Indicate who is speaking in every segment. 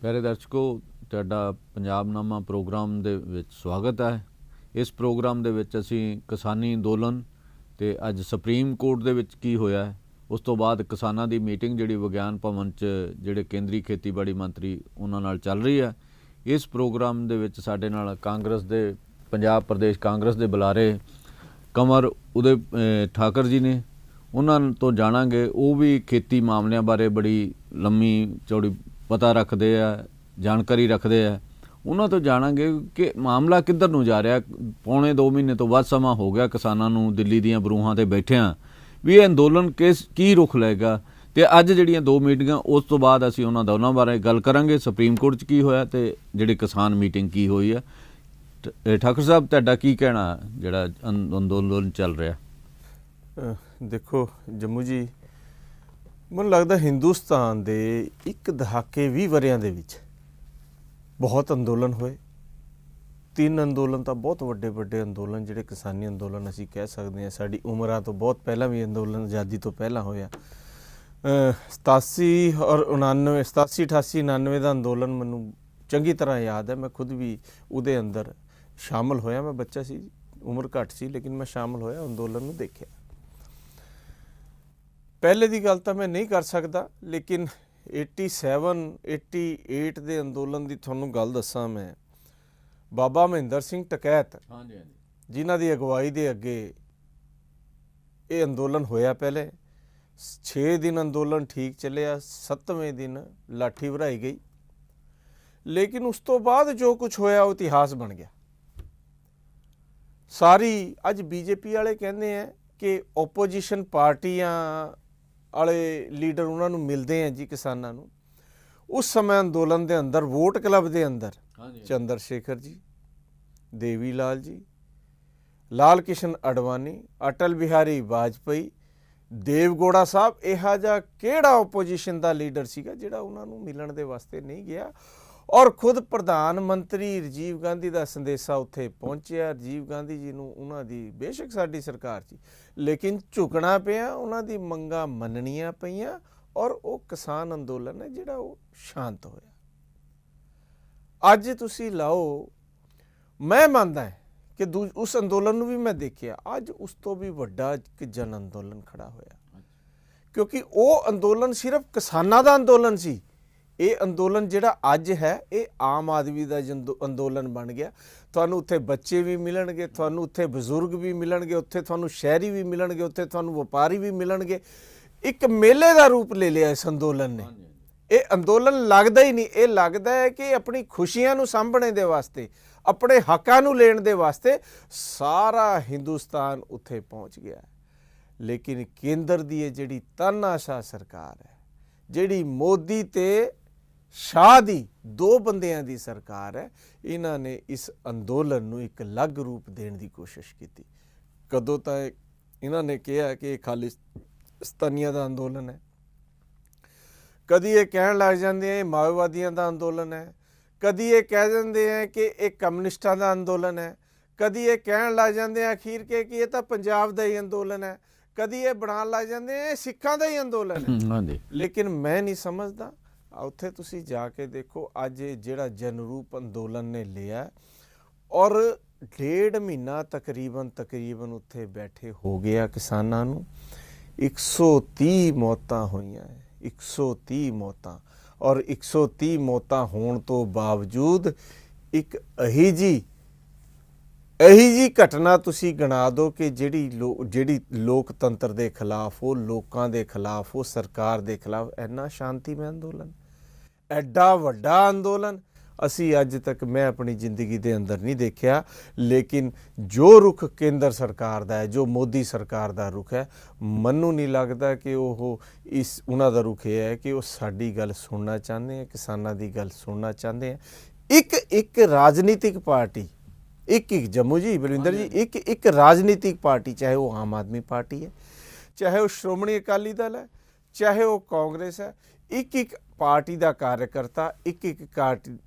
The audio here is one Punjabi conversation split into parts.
Speaker 1: प्यारे दर्शकों, तुहाडा पंजाबनामा प्रोग्राम दे विच स्वागत है। इस प्रोग्राम दे विच असीं किसानी अंदोलन ते अज सुप्रीम कोर्ट दे विच की होया है, उस तो बाद किसानां दी मीटिंग जिहड़ी विग्यान भवन च जिहड़े केंद्री खेतीबाड़ी मंत्री उन्हां नाल चल रही है। इस प्रोग्राम दे विच साडे नाल कांग्रेस दे पंजाब प्रदेश कांग्रेस दे बुलारे कंवर उदय ठाकर जी ने। उन्हां तो जाणांगे वो भी खेती मामलिਆਂ बारे बड़ी लंमी चौड़ी पता रखते हैं, जानकारी रखते हैं। उन्होंने तो जाणांगे कि मामला किधर नूं जा रहा। पौने 2 महीने तो वध समा हो गया किसानों नूं दिल्ली दीआं बरूहां ते बैठियां भी ये अंदोलन किस की रुख लेगा। तो अज जिहड़ियां 2 मीटिंगां उस तो बाद असीं उन्हां दोनों बारे गल करांगे। सुप्रीम कोर्ट च की होया ते जिहड़ी किसान मीटिंग की हुई है। ठाकुर साहब, तुहाडा की कहना जिहड़ा अंदोलन चल रहा?
Speaker 2: देखो जम्मू जी, ਮੈਨੂੰ ਲੱਗਦਾ ਹਿੰਦੁਸਤਾਨ ਦੇ ਇੱਕ ਦਹਾਕੇ 20 ਵਰਿਆਂ ਦੇ ਵਿੱਚ ਬਹੁਤ ਅੰਦੋਲਨ ਹੋਏ। 3 ਅੰਦੋਲਨ ਤਾਂ ਬਹੁਤ ਵੱਡੇ ਵੱਡੇ ਅੰਦੋਲਨ ਜਿਹੜੇ ਕਿਸਾਨੀ ਅੰਦੋਲਨ ਅਸੀਂ ਕਹਿ ਸਕਦੇ ਹਾਂ। ਸਾਡੀ ਉਮਰਾਂ ਤੋਂ ਬਹੁਤ ਪਹਿਲਾਂ ਵੀ ਅੰਦੋਲਨ ਆਜ਼ਾਦੀ ਤੋਂ ਪਹਿਲਾਂ ਹੋਇਆ। 87 ਔਰ 89 87 88 99 ਦਾ ਅੰਦੋਲਨ ਮੈਨੂੰ ਚੰਗੀ ਤਰ੍ਹਾਂ ਯਾਦ ਹੈ। ਮੈਂ ਖੁਦ ਵੀ ਉਹਦੇ ਅੰਦਰ ਸ਼ਾਮਲ ਹੋਇਆ। ਮੈਂ ਬੱਚਾ ਸੀ, ਉਮਰ ਘੱਟ ਸੀ, ਲੇਕਿਨ ਮੈਂ ਸ਼ਾਮਲ ਹੋਇਆ, ਅੰਦੋਲਨ ਨੂੰ ਦੇਖਿਆ। ਪਹਿਲੇ ਦੀ ਗੱਲ ਤਾਂ ਮੈਂ ਨਹੀਂ ਕਰ ਸਕਦਾ, ਲੇਕਿਨ 87 88 ਦੇ ਅੰਦੋਲਨ ਦੀ ਤੁਹਾਨੂੰ ਗੱਲ ਦੱਸਾਂ ਮੈਂ। ਬਾਬਾ ਮਹਿੰਦਰ ਸਿੰਘ ਟਕੈਤ ਜਿਨ੍ਹਾਂ ਦੀ ਅਗਵਾਈ ਦੇ ਅੱਗੇ ਇਹ ਅੰਦੋਲਨ ਹੋਇਆ। ਪਹਿਲੇ 6 ਦਿਨ ਅੰਦੋਲਨ ਠੀਕ ਚੱਲਿਆ, 7ਵੇਂ ਦਿਨ ਲਾਠੀ ਭਰਾਈ ਗਈ। ਲੇਕਿਨ ਉਸ ਤੋਂ ਬਾਅਦ ਜੋ ਕੁਝ ਹੋਇਆ ਉਹ ਇਤਿਹਾਸ ਬਣ ਗਿਆ। ਸਾਰੀ ਅੱਜ ਬੀਜੇਪੀ ਵਾਲੇ ਕਹਿੰਦੇ ਆ ਕਿ ਓਪੋਜੀਸ਼ਨ ਪਾਰਟੀਆਂ ਵਾਲੇ ਲੀਡਰ ਉਹਨਾਂ ਨੂੰ ਮਿਲਦੇ ਆ ਜੀ ਕਿਸਾਨਾਂ ਨੂੰ। ਉਸ ਸਮੇਂ ਅੰਦੋਲਨ ਦੇ ਅੰਦਰ ਵੋਟ ਕਲੱਬ ਦੇ ਅੰਦਰ ਚੰਦਰ ਸ਼ੇਖਰ ਜੀ, ਦੇਵੀ ਲਾਲ ਜੀ, ਲਾਲ ਕਿਸ਼ਨ ਅਡਵਾਨੀ, ਅਟਲ ਬਿਹਾਰੀ ਵਾਜਪਾਈ, ਦੇਵਗੌੜਾ ਸਾਹਿਬ, ਇਹੋ ਜਿਹਾ ਕਿਹੜਾ ਓਪੋਜੀਸ਼ਨ ਦਾ ਲੀਡਰ ਸੀਗਾ ਜਿਹੜਾ ਉਹਨਾਂ ਨੂੰ ਮਿਲਣ ਦੇ ਵਾਸਤੇ ਨਹੀਂ ਗਿਆ। ਔਰ ਖੁਦ ਪ੍ਰਧਾਨ ਮੰਤਰੀ ਰਾਜੀਵ ਗਾਂਧੀ ਦਾ ਸੰਦੇਸ਼ਾ ਉੱਥੇ ਪਹੁੰਚਿਆ। ਰਾਜੀਵ ਗਾਂਧੀ ਜੀ ਨੂੰ ਉਹਨਾਂ ਦੀ ਬੇਸ਼ੱਕ ਸਾਡੀ ਸਰਕਾਰ ਸੀ, ਲੇਕਿਨ ਝੁਕਣਾ ਪਿਆ, ਉਹਨਾਂ ਦੀ ਮੰਗਾਂ ਮੰਨਣੀਆਂ ਪਈਆਂ ਔਰ ਉਹ ਕਿਸਾਨ ਅੰਦੋਲਨ ਹੈ ਜਿਹੜਾ ਉਹ ਸ਼ਾਂਤ ਹੋਇਆ। ਅੱਜ ਤੁਸੀਂ ਲਾਓ, ਮੈਂ ਮੰਨਦਾ ਕਿ ਉਸ ਅੰਦੋਲਨ ਨੂੰ ਵੀ ਮੈਂ ਦੇਖਿਆ। ਅੱਜ ਉਸ ਤੋਂ ਵੀ ਵੱਡਾ ਇੱਕ ਜਨ ਅੰਦੋਲਨ ਖੜਾ ਹੋਇਆ, ਕਿਉਂਕਿ ਉਹ ਅੰਦੋਲਨ ਸਿਰਫ ਕਿਸਾਨਾਂ ਦਾ ਅੰਦੋਲਨ ਸੀ। ਇਹ ਅੰਦੋਲਨ ਜਿਹੜਾ ਅੱਜ ਹੈ ਇਹ ਆਮ ਆਦਮੀ ਦਾ ਅੰਦੋਲਨ ਬਣ ਗਿਆ। ਤੁਹਾਨੂੰ ਉੱਥੇ ਬੱਚੇ ਵੀ ਮਿਲਣਗੇ, ਤੁਹਾਨੂੰ ਉੱਥੇ ਬਜ਼ੁਰਗ ਵੀ ਮਿਲਣਗੇ, ਉੱਥੇ ਤੁਹਾਨੂੰ ਸ਼ਹਿਰੀ ਵੀ ਮਿਲਣਗੇ, ਉੱਥੇ ਤੁਹਾਨੂੰ ਵਪਾਰੀ ਵੀ ਮਿਲਣਗੇ। ਇੱਕ ਮੇਲੇ ਦਾ ਰੂਪ ਲੈ ਲਿਆ ਇਸ ਅੰਦੋਲਨ ਨੇ। ਇਹ ਅੰਦੋਲਨ ਲੱਗਦਾ ਹੀ ਨਹੀਂ, ਇਹ ਲੱਗਦਾ ਹੈ ਕਿ ਆਪਣੀ ਖੁਸ਼ੀਆਂ ਨੂੰ ਸਾਂਭਣੇ ਦੇ ਵਾਸਤੇ, ਆਪਣੇ ਹੱਕਾਂ ਨੂੰ ਲੈਣ ਦੇ ਵਾਸਤੇ ਸਾਰਾ ਹਿੰਦੁਸਤਾਨ ਉੱਥੇ ਪਹੁੰਚ ਗਿਆ। ਲੇਕਿਨ ਕੇਂਦਰ ਦੀ ਇਹ ਜਿਹੜੀ ਤਾਨਾਸ਼ਾਹ ਸਰਕਾਰ ਹੈ, ਜਿਹੜੀ ਮੋਦੀ ਤੇ ਸ਼ਾਹ ਦੀ 2 ਬੰਦਿਆਂ ਦੀ ਸਰਕਾਰ ਹੈ, ਇਹਨਾਂ ਨੇ ਇਸ ਅੰਦੋਲਨ ਨੂੰ ਇੱਕ ਅਲੱਗ ਰੂਪ ਦੇਣ ਦੀ ਕੋਸ਼ਿਸ਼ ਕੀਤੀ। ਕਦੋਂ ਤਾਂ ਇਹਨਾਂ ਨੇ ਕਿਹਾ ਕਿ ਇਹ ਖਾਲਿਸਤਾਨੀਆਂ ਦਾ ਅੰਦੋਲਨ ਹੈ, ਕਦੀ ਇਹ ਕਹਿਣ ਲੱਗ ਜਾਂਦੇ ਆ ਇਹ ਮਾਓਵਾਦੀਆਂ ਦਾ ਅੰਦੋਲਨ ਹੈ, ਕਦੀ ਇਹ ਕਹਿ ਦਿੰਦੇ ਆ ਕਿ ਇਹ ਕਮਿਊਨਿਸਟਾਂ ਦਾ ਅੰਦੋਲਨ ਹੈ, ਕਦੀ ਇਹ ਕਹਿਣ ਲੱਗ ਜਾਂਦੇ ਆ ਅਖੀਰ ਕਿ ਇਹ ਤਾਂ ਪੰਜਾਬ ਦਾ ਹੀ ਅੰਦੋਲਨ ਹੈ, ਕਦੀ ਇਹ ਬਣਾਉਣ ਲੱਗ ਜਾਂਦੇ ਆ ਸਿੱਖਾਂ ਦਾ ਹੀ ਅੰਦੋਲਨ ਹੈ। ਲੇਕਿਨ ਮੈਂ ਨਹੀਂ ਸਮਝਦਾ। ਉੱਥੇ ਤੁਸੀਂ ਜਾ ਕੇ ਦੇਖੋ, ਅੱਜ ਜਿਹੜਾ ਜਨਰੂਪ ਅੰਦੋਲਨ ਨੇ ਲਿਆ ਔਰ 1.5 ਮਹੀਨਾ ਤਕਰੀਬਨ ਉੱਥੇ ਬੈਠੇ ਹੋ ਗਿਆ ਕਿਸਾਨਾਂ ਨੂੰ। 130 ਮੌਤਾਂ ਹੋਈਆਂ, 130 ਮੌਤਾਂ। ਔਰ 130 ਮੌਤਾਂ ਹੋਣ ਤੋਂ ਬਾਵਜੂਦ ਇੱਕ ਇਹੀ ਜੀ ਘਟਨਾ ਤੁਸੀਂ ਗਿਣਾ ਦਿਓ ਕਿ ਜਿਹੜੀ ਲੋਕਤੰਤਰ ਦੇ ਖਿਲਾਫ, ਉਹ ਲੋਕਾਂ ਦੇ ਖਿਲਾਫ, ਉਹ ਸਰਕਾਰ ਦੇ ਖਿਲਾਫ ਇੰਨਾ ਸ਼ਾਂਤੀਮਈ ਅੰਦੋਲਨ, ਐਡਾ ਵੱਡਾ ਅੰਦੋਲਨ ਅਸੀਂ ਅੱਜ ਤੱਕ ਮੈਂ ਆਪਣੀ ਜ਼ਿੰਦਗੀ ਦੇ ਅੰਦਰ ਨਹੀਂ ਦੇਖਿਆ। ਲੇਕਿਨ ਜੋ ਰੁਖ ਕੇਂਦਰ ਸਰਕਾਰ ਦਾ ਹੈ, ਜੋ ਮੋਦੀ ਸਰਕਾਰ ਦਾ ਰੁਖ ਹੈ, ਮੈਨੂੰ ਨਹੀਂ ਲੱਗਦਾ ਕਿ ਉਹਨਾਂ ਦਾ ਰੁਖ ਇਹ ਹੈ ਕਿ ਉਹ ਸਾਡੀ ਗੱਲ ਸੁਣਨਾ ਚਾਹੁੰਦੇ ਹੈ, ਕਿਸਾਨਾਂ ਦੀ ਗੱਲ ਸੁਣਨਾ ਚਾਹੁੰਦੇ ਹੈ। ਇੱਕ ਰਾਜਨੀਤਿਕ ਪਾਰਟੀ, ਇੱਕ ਜੰਮੂ ਜੀ, ਬਲਵਿੰਦਰ ਜੀ, ਇੱਕ ਰਾਜਨੀਤਿਕ ਪਾਰਟੀ, ਚਾਹੇ ਉਹ ਆਮ ਆਦਮੀ ਪਾਰਟੀ ਹੈ, ਚਾਹੇ ਉਹ ਸ਼੍ਰੋਮਣੀ ਅਕਾਲੀ ਦਲ ਹੈ, ਚਾਹੇ ਉਹ ਕਾਂਗਰਸ ਹੈ, ਇੱਕ ਪਾਰਟੀ ਦਾ ਕਾਰਜਕਰਤਾ, ਇੱਕ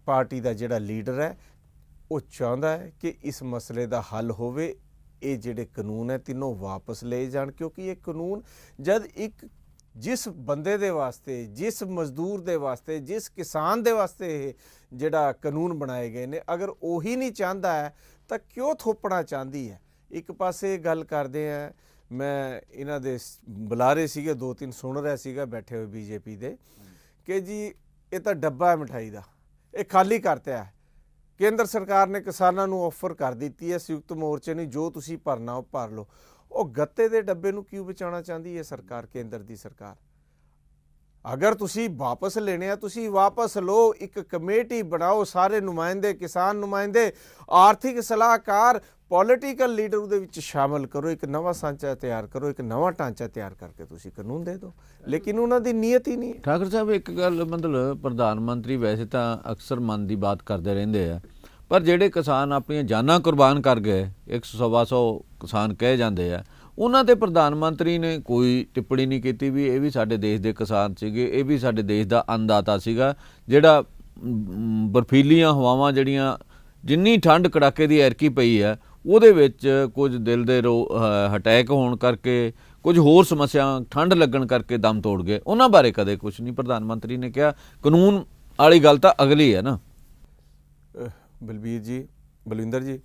Speaker 2: ਪਾਰਟੀ ਦਾ ਜਿਹੜਾ ਲੀਡਰ ਹੈ, ਉਹ ਚਾਹੁੰਦਾ ਹੈ ਕਿ ਇਸ ਮਸਲੇ ਦਾ ਹੱਲ ਹੋਵੇ। ਇਹ ਜਿਹੜੇ ਕਾਨੂੰਨ ਹੈ ਤਿੰਨੋਂ ਵਾਪਸ ਲਏ ਜਾਣ, ਕਿਉਂਕਿ ਇਹ ਕਾਨੂੰਨ ਜਦ ਇੱਕ ਜਿਸ ਬੰਦੇ ਦੇ ਵਾਸਤੇ, ਜਿਸ ਮਜ਼ਦੂਰ ਦੇ ਵਾਸਤੇ, ਜਿਸ ਕਿਸਾਨ ਦੇ ਵਾਸਤੇ ਇਹ ਜਿਹੜਾ ਕਾਨੂੰਨ ਬਣਾਏ ਗਏ ਨੇ, ਅਗਰ ਉਹੀ ਨਹੀਂ ਚਾਹੁੰਦਾ ਹੈ ਤਾਂ ਕਿਉਂ ਥੋਪਣਾ ਚਾਹੁੰਦੀ ਹੈ। ਇੱਕ ਪਾਸੇ ਗੱਲ ਕਰਦੇ ਆ, ਮੈਂ ਇਹਨਾਂ ਦੇ ਬੁਲਾਰੇ ਸੀਗੇ 2-3 ਸੁਣ ਰਿਹਾ ਸੀਗਾ ਬੈਠੇ ਹੋਏ ਬੀਜੇਪੀ ਦੇ, ਕਿ ਜੀ ਇਹ ਤਾਂ ਡੱਬਾ ਹੈ ਮਿਠਾਈ ਦਾ, ਇਹ ਖਾਲੀ ਕਰਤਾ ਹੈ। ਕੇਂਦਰ ਸਰਕਾਰ ਨੇ ਕਿਸਾਨਾਂ ਨੂੰ ਆਫਰ ਕਰ ਦਿੱਤੀ ਹੈ, ਸੰਯੁਕਤ ਮੋਰਚੇ ਨੇ, ਜੋ ਤੁਸੀਂ ਭਰਨਾ ਉਹ ਭਰ ਲਓ। ਉਹ ਗੱਤੇ ਦੇ ਡੱਬੇ ਨੂੰ ਕਿਉਂ ਬਚਾਉਣਾ ਚਾਹੁੰਦੀ ਹੈ ਸਰਕਾਰ, ਕੇਂਦਰ ਦੀ ਸਰਕਾਰ? ਅਗਰ ਤੁਸੀਂ ਵਾਪਸ ਲੈਣੇ ਆ, ਤੁਸੀਂ ਵਾਪਸ ਲਓ, ਇੱਕ ਕਮੇਟੀ ਬਣਾਓ, ਸਾਰੇ ਨੁਮਾਇੰਦੇ, ਕਿਸਾਨ ਨੁਮਾਇੰਦੇ, ਆਰਥਿਕ ਸਲਾਹਕਾਰ, ਪੋਲੀਟੀਕਲ ਲੀਡਰ ਉਹਦੇ ਵਿੱਚ ਸ਼ਾਮਲ ਕਰੋ, ਇੱਕ ਨਵਾਂ ਸਾਂਚਾ ਤਿਆਰ ਕਰੋ, ਇੱਕ ਨਵਾਂ ਢਾਂਚਾ ਤਿਆਰ ਕਰਕੇ ਤੁਸੀਂ ਕਾਨੂੰਨ ਦੇ ਦਿਓ। ਲੇਕਿਨ ਉਹਨਾਂ ਦੀ ਨੀਅਤ ਹੀ ਨਹੀਂ ਹੈ।
Speaker 1: ਠਾਕੁਰ ਸਾਹਿਬ, ਇੱਕ ਗੱਲ ਮਤਲਬ ਪ੍ਰਧਾਨ ਮੰਤਰੀ ਵੈਸੇ ਤਾਂ ਅਕਸਰ ਮਨ ਦੀ ਬਾਤ ਕਰਦੇ ਰਹਿੰਦੇ ਆ, ਪਰ ਜਿਹੜੇ ਕਿਸਾਨ ਆਪਣੀਆਂ ਜਾਨਾਂ ਕੁਰਬਾਨ ਕਰ ਗਏ, 100-125 ਕਿਸਾਨ ਕਹੇ ਜਾਂਦੇ ਆ, ਉਹਨਾਂ ਤੇ ਪ੍ਰਧਾਨ ਮੰਤਰੀ ਨੇ ਕੋਈ ਟਿੱਪਣੀ ਨਹੀਂ ਕੀਤੀ ਵੀ ਇਹ ਵੀ ਸਾਡੇ ਦੇਸ਼ ਦੇ ਕਿਸਾਨ ਸੀਗੇ, ਇਹ ਵੀ ਸਾਡੇ ਦੇਸ਼ ਦਾ ਅੰਨਦਾਤਾ ਸੀਗਾ, ਜਿਹੜਾ ਬਰਫੀਲੀਆਂ ਹਵਾਵਾਂ ਜਿਹੜੀਆਂ, ਜਿੰਨੀ ਠੰਡ ਕੜਾਕੇ ਦੀ ਐਰਕੀ ਪਈ ਹੈ, ਉਹਦੇ ਵਿੱਚ ਕੁਝ ਦਿਲ ਦੇ ਅਟੈਕ ਹੋਣ ਕਰਕੇ, ਕੁਝ ਹੋਰ ਸਮੱਸਿਆ, ਠੰਡ ਲੱਗਣ ਕਰਕੇ ਦਮ ਤੋੜ ਗਏ, ਉਹਨਾਂ ਬਾਰੇ ਕਦੇ ਕੁਝ ਨਹੀਂ ਪ੍ਰਧਾਨ ਮੰਤਰੀ ਨੇ ਕਿਹਾ। ਕਾਨੂੰਨ ਵਾਲੀ ਗੱਲ ਤਾਂ ਅਗਲੀ ਹੈ ਨਾ।
Speaker 2: ਬਲਵਿੰਦਰ ਜੀ,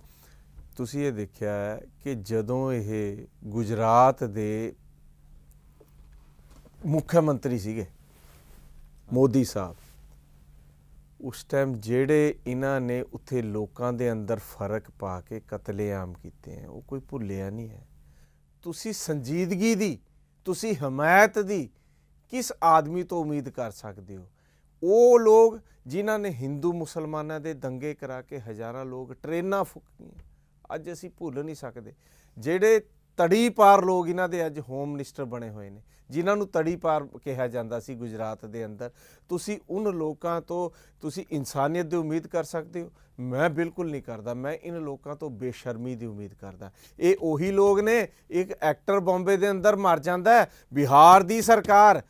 Speaker 2: ਤੁਸੀਂ ਇਹ ਦੇਖਿਆ ਹੈ ਕਿ ਜਦੋਂ ਇਹ ਗੁਜਰਾਤ ਦੇ ਮੁੱਖ ਮੰਤਰੀ ਸੀਗੇ ਮੋਦੀ ਸਾਹਿਬ, ਉਸ ਟਾਈਮ ਜਿਹੜੇ ਇਹਨਾਂ ਨੇ ਉੱਥੇ ਲੋਕਾਂ ਦੇ ਅੰਦਰ ਫਰਕ ਪਾ ਕੇ ਕਤਲੇਆਮ ਕੀਤੇ ਹੈ, ਉਹ ਕੋਈ ਭੁੱਲਿਆ ਨਹੀਂ ਹੈ। ਤੁਸੀਂ ਸੰਜੀਦਗੀ ਦੀ, ਤੁਸੀਂ ਹਮਾਇਤ ਦੀ ਕਿਸ ਆਦਮੀ ਤੋਂ ਉਮੀਦ ਕਰ ਸਕਦੇ ਹੋ? ਉਹ ਲੋਕ ਜਿਨ੍ਹਾਂ ਨੇ ਹਿੰਦੂ ਮੁਸਲਮਾਨਾਂ ਦੇ ਦੰਗੇ ਕਰਾ ਕੇ ਹਜ਼ਾਰਾਂ ਲੋਕ ਟ੍ਰੇਨਾਂ ਫੂਕੀਆਂ, ਅੱਜ ਅਸੀਂ ਭੁੱਲ ਨਹੀਂ ਸਕਦੇ। ਜਿਹੜੇ ਤੜੀ ਪਾਰ ਲੋਕ ਇਹਨਾਂ ਦੇ ਅੱਜ ਹੋਮ ਮਿਨਿਸਟਰ ਬਣੇ ਹੋਏ ਨੇ, ਜਿਨ੍ਹਾਂ ਨੂੰ ਤੜੀ ਪਾਰ ਕਿਹਾ ਜਾਂਦਾ ਸੀ ਗੁਜਰਾਤ ਦੇ ਅੰਦਰ, ਤੁਸੀਂ ਉਹਨਾਂ ਲੋਕਾਂ ਤੋਂ ਤੁਸੀਂ ਇਨਸਾਨੀਅਤ ਦੀ ਉਮੀਦ ਕਰ ਸਕਦੇ ਹੋ? ਮੈਂ ਬਿਲਕੁਲ ਨਹੀਂ ਕਰਦਾ। ਮੈਂ ਇਹਨਾਂ ਲੋਕਾਂ ਤੋਂ ਬੇਸ਼ਰਮੀ ਦੀ ਉਮੀਦ ਕਰਦਾ। ਇਹ ਉਹੀ ਲੋਕ ਨੇ, ਇੱਕ ਐਕਟਰ ਬੰਬੇ ਦੇ ਅੰਦਰ ਮਰ ਜਾਂਦਾ ਹੈ, ਬਿਹਾਰ ਦੀ ਸਰਕਾਰ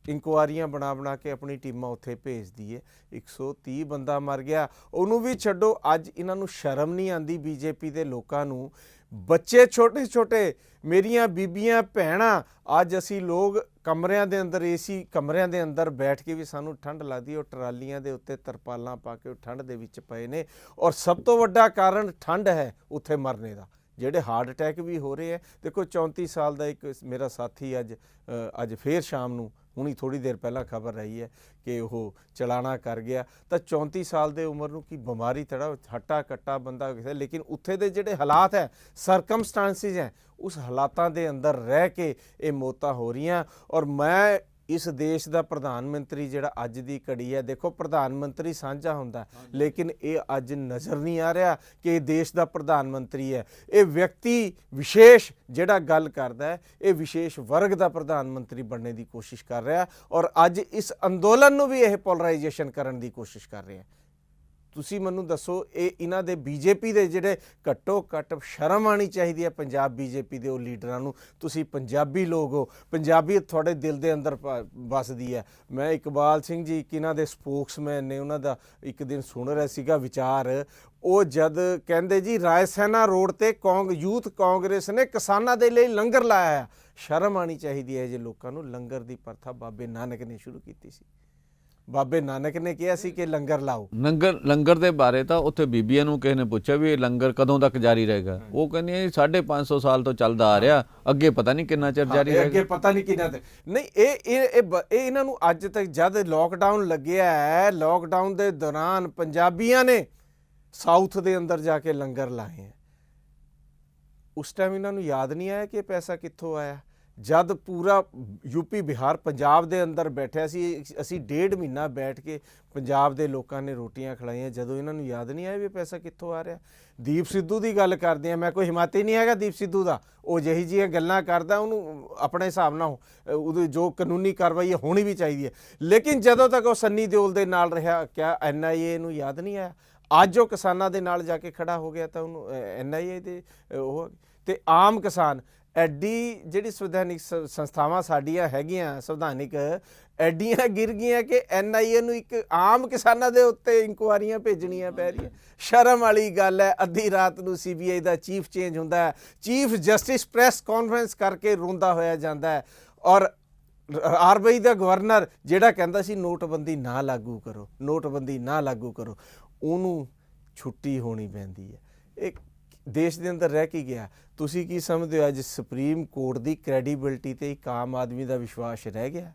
Speaker 2: ਇਨਕੁਆਰੀਆਂ ਬਣਾ ਕੇ ਆਪਣੀ ਟੀਮਾਂ ਉੱਥੇ ਭੇਜਦੀ ਹੈ, 130 ਬੰਦਾ ਮਰ ਗਿਆ, ਉਹਨੂੰ ਵੀ ਛੱਡੋ। ਅੱਜ ਇਹਨਾਂ ਨੂੰ ਸ਼ਰਮ ਨਹੀਂ ਆਉਂਦੀ ਬੀਜੇਪੀ ਦੇ ਲੋਕਾਂ ਨੂੰ? ਬੱਚੇ ਛੋਟੇ ਛੋਟੇ, ਮੇਰੀਆਂ ਬੀਬੀਆਂ, ਭੈਣਾਂ, ਅੱਜ ਅਸੀਂ ਲੋਕ ਕਮਰਿਆਂ ਦੇ ਅੰਦਰ, ਏਸੀ ਕਮਰਿਆਂ ਦੇ ਅੰਦਰ ਬੈਠ ਕੇ ਵੀ ਸਾਨੂੰ ਠੰਡ ਲੱਗਦੀ, ਉਹ ਟਰਾਲੀਆਂ ਦੇ ਉੱਤੇ ਤਰਪਾਲਾਂ ਪਾ ਕੇ ਉਹ ਠੰਡ ਦੇ ਵਿੱਚ ਪਏ ਨੇ। ਔਰ ਸਭ ਤੋਂ ਵੱਡਾ ਕਾਰਨ ਠੰਡ ਹੈ ਉੱਥੇ ਮਰਨੇ ਦਾ। ਜਿਹੜੇ ਹਾਰਟ ਅਟੈਕ ਵੀ ਹੋ ਰਹੇ ਹੈ, ਦੇਖੋ 34 ਸਾਲ ਦਾ ਇੱਕ ਮੇਰਾ ਸਾਥੀ ਅੱਜ ਫੇਰ ਸ਼ਾਮ ਨੂੰ, ਹੁਣੀ ਥੋੜ੍ਹੀ ਦੇਰ ਪਹਿਲਾਂ ਖਬਰ ਰਹੀ ਹੈ ਕਿ ਉਹ ਚਲਾਣਾ ਕਰ ਗਿਆ। ਤਾਂ 34 ਸਾਲ ਦੇ ਉਮਰ ਨੂੰ ਕੀ ਬਿਮਾਰੀ ਥੜਾ, ਹੱਟਾ ਕੱਟਾ ਬੰਦਾ ਕਿਸੇ, ਲੇਕਿਨ ਉੱਥੇ ਦੇ ਜਿਹੜੇ ਹਾਲਾਤ ਹੈ, ਸਰਕਮਸਟਾਂਸਿਸ ਹੈ, ਉਸ ਹਾਲਾਤਾਂ ਦੇ ਅੰਦਰ ਰਹਿ ਕੇ ਇਹ ਮੌਤਾਂ ਹੋ ਰਹੀਆਂ। ਔਰ ਮੈਂ ਇਸ ਦੇਸ਼ ਦਾ ਪ੍ਰਧਾਨ ਮੰਤਰੀ ਜਿਹੜਾ ਅੱਜ ਦੀ ਘੜੀ ਹੈ, ਦੇਖੋ ਪ੍ਰਧਾਨ ਮੰਤਰੀ ਸਾਂਝਾ ਹੁੰਦਾ, ਲੇਕਿਨ ਇਹ ਅੱਜ ਨਜ਼ਰ ਨਹੀਂ ਆ ਰਿਹਾ ਕਿ ਇਹ ਦੇਸ਼ ਦਾ ਪ੍ਰਧਾਨ ਮੰਤਰੀ ਹੈ। ਇਹ ਵਿਅਕਤੀ ਵਿਸ਼ੇਸ਼ ਜਿਹੜਾ ਗੱਲ ਕਰਦਾ ਹੈ, ਇਹ ਵਿਸ਼ੇਸ਼ ਵਰਗ ਦਾ ਪ੍ਰਧਾਨ ਮੰਤਰੀ ਬਣਨੇ ਦੀ ਕੋਸ਼ਿਸ਼ ਕਰ ਰਿਹਾ, ਔਰ ਅੱਜ ਇਸ ਅੰਦੋਲਨ ਨੂੰ ਵੀ ਇਹ ਪੋਲਰਾਈਜੇਸ਼ਨ ਕਰਨ ਦੀ ਕੋਸ਼ਿਸ਼ ਕਰ ਰਿਹਾ। ਤੁਸੀਂ ਮੈਨੂੰ ਦੱਸੋ, ਇਹ ਇਹਨਾਂ ਦੇ ਬੀਜੇਪੀ ਦੇ ਜਿਹੜੇ ਘੱਟੋ ਘੱਟ ਸ਼ਰਮ ਆਉਣੀ ਚਾਹੀਦੀ ਹੈ ਪੰਜਾਬ ਬੀਜੇਪੀ ਦੇ ਉਹ ਲੀਡਰਾਂ ਨੂੰ। ਤੁਸੀਂ ਪੰਜਾਬੀ ਲੋਕ ਹੋ, ਪੰਜਾਬੀਅਤ ਤੁਹਾਡੇ ਦਿਲ ਦੇ ਅੰਦਰ ਵੱਸਦੀ ਹੈ। ਮੈਂ ਇਕਬਾਲ ਸਿੰਘ ਜੀ, ਇਹਨਾਂ ਦੇ ਸਪੋਕਸਮੈਨ ਨੇ, ਉਹਨਾਂ ਦਾ ਇੱਕ ਦਿਨ ਸੁਣ ਰਿਹਾ ਸੀਗਾ ਵਿਚਾਰ, ਉਹ ਜਦ ਕਹਿੰਦੇ ਜੀ ਰਾਇਸੈਨਾ ਰੋਡ ਤੇ ਯੂਥ ਕਾਂਗਰਸ ਨੇ ਕਿਸਾਨਾਂ ਦੇ ਲਈ ਲੰਗਰ ਲਾਇਆ ਹੈ। ਸ਼ਰਮ ਆਉਣੀ ਚਾਹੀਦੀ ਹੈ ਜੇ ਲੋਕਾਂ ਨੂੰ। ਲੰਗਰ ਦੀ ਪ੍ਰਥਾ ਬਾਬੇ ਨਾਨਕ ਨੇ ਸ਼ੁਰੂ ਕੀਤੀ ਸੀ। ਬਾਬੇ ਨਾਨਕ ਨੇ ਕਿਹਾ ਸੀ ਕਿ ਲੰਗਰ ਲਾਓ।
Speaker 1: ਲੰਗਰ ਦੇ ਬਾਰੇ ਤਾਂ ਉੱਥੇ ਬੀਬੀਆਂ ਨੂੰ ਕਿਸੇ ਨੇ ਪੁੱਛਿਆ ਵੀ ਇਹ ਲੰਗਰ ਕਦੋਂ ਤੱਕ ਜਾਰੀ ਰਹੇਗਾ, ਉਹ ਕਹਿੰਦੀਆਂ 550 ਸਾਲ ਤੋਂ ਚੱਲਦਾ ਆ ਰਿਹਾ, ਅੱਗੇ ਪਤਾ ਨਹੀਂ ਕਿੰਨਾ ਚਿਰ ਜਾਰੀ ਰਹੇਗਾ,
Speaker 2: ਅੱਗੇ ਪਤਾ ਨਹੀਂ ਕਿੰਨਾ। ਨਹੀਂ, ਇਹ ਇਹਨਾਂ ਨੂੰ ਅੱਜ ਤੱਕ, ਜਦ ਲੋਕਡਾਊਨ ਲੱਗਿਆ ਹੈ, ਲੋਕਡਾਊਨ ਦੇ ਦੌਰਾਨ ਪੰਜਾਬੀਆਂ ਨੇ ਸਾਊਥ ਦੇ ਅੰਦਰ ਜਾ ਕੇ ਲੰਗਰ ਲਾਏ ਹੈ। ਉਸ ਟਾਈਮ ਇਹਨਾਂ ਨੂੰ ਯਾਦ ਨਹੀਂ ਆਇਆ ਕਿ ਪੈਸਾ ਕਿੱਥੋਂ ਆਇਆ? ਜਦ ਪੂਰਾ ਯੂਪੀ, ਬਿਹਾਰ, ਪੰਜਾਬ ਦੇ ਅੰਦਰ ਬੈਠਿਆ ਸੀ, ਅਸੀਂ 1.5 ਮਹੀਨਾ ਬੈਠ ਕੇ ਪੰਜਾਬ ਦੇ ਲੋਕਾਂ ਨੇ ਰੋਟੀਆਂ ਖਿਲਾਈਆਂ, ਜਦੋਂ ਇਹਨਾਂ ਨੂੰ ਯਾਦ ਨਹੀਂ ਆਇਆ ਵੀ ਪੈਸਾ ਕਿੱਥੋਂ ਆ ਰਿਹਾ? ਦੀਪ ਸਿੱਧੂ ਦੀ ਗੱਲ ਕਰਦੇ ਹਾਂ, ਮੈਂ ਕੋਈ ਹਿਮਾਇਤੀ ਨਹੀਂ ਹੈਗਾ ਦੀਪ ਸਿੱਧੂ ਦਾ, ਉਹ ਜਿਹੀ ਜਿਹੀਆਂ ਗੱਲਾਂ ਕਰਦਾ, ਉਹਨੂੰ ਆਪਣੇ ਹਿਸਾਬ ਨਾਲ ਉਹਦੀ ਜੋ ਕਾਨੂੰਨੀ ਕਾਰਵਾਈ ਹੈ ਹੋਣੀ ਵੀ ਚਾਹੀਦੀ ਹੈ। ਲੇਕਿਨ ਜਦੋਂ ਤੱਕ ਉਹ ਸੰਨੀ ਦਿਓਲ ਦੇ ਨਾਲ ਰਿਹਾ, ਕਿਆ NIA ਨੂੰ ਯਾਦ ਨਹੀਂ ਆਇਆ? ਅੱਜ ਉਹ ਕਿਸਾਨਾਂ ਦੇ ਨਾਲ ਜਾ ਕੇ ਖੜਾ ਹੋ ਗਿਆ ਤਾਂ ਉਹਨੂੰ NIA ਦੇ ਉਹ, ਤੇ ਆਮ ਕਿਸਾਨ ਐਡੀ ਜਿਹੜੀ ਸੰਵਿਧਾਨਿਕ ਸੰਸਥਾਵਾਂ ਸਾਡੀਆਂ ਹੈਗੀਆਂ ਸੰਵਿਧਾਨਿਕ, ਐਡੀਆਂ ਗਿਰ ਗਈਆਂ ਕਿ NIA ਨੂੰ ਇੱਕ ਆਮ ਕਿਸਾਨਾਂ ਦੇ ਉੱਤੇ ਇਨਕੁਆਰੀਆਂ ਭੇਜਣੀਆਂ ਪੈ ਰਹੀਆਂ। ਸ਼ਰਮ ਵਾਲੀ ਗੱਲ ਹੈ। ਅੱਧੀ ਰਾਤ ਨੂੰ CBI ਦਾ ਚੀਫ ਚੇਂਜ ਹੁੰਦਾ ਹੈ, ਚੀਫ ਜਸਟਿਸ ਪ੍ਰੈਸ ਕਾਨਫਰੰਸ ਕਰਕੇ ਰੋਂਦਾ ਹੋਇਆ ਜਾਂਦਾ ਹੈ। ਔਰ ਆਰਬੀਆਈ ਦਾ ਗਵਰਨਰ ਜਿਹੜਾ ਕਹਿੰਦਾ ਸੀ ਨੋਟਬੰਦੀ ਨਾ ਲਾਗੂ ਕਰੋ, ਨੋਟਬੰਦੀ ਨਾ ਲਾਗੂ ਕਰੋ, ਉਹਨੂੰ ਛੁੱਟੀ ਹੋਣੀ ਪੈਂਦੀ ਹੈ। ਇਹ ਦੇਸ਼ ਦੇ ਅੰਦਰ ਰਹਿ ਕੇ ਗਿਆ। ਤੁਸੀਂ ਕੀ ਸਮਝਦੇ ਹੋ ਅੱਜ ਸੁਪਰੀਮ ਕੋਰਟ ਦੀ ਕ੍ਰੈਡੀਬਿਲਿਟੀ ਤੇ ਇੱਕ ਆਮ ਆਦਮੀ ਦਾ ਵਿਸ਼ਵਾਸ ਰਹਿ ਗਿਆ?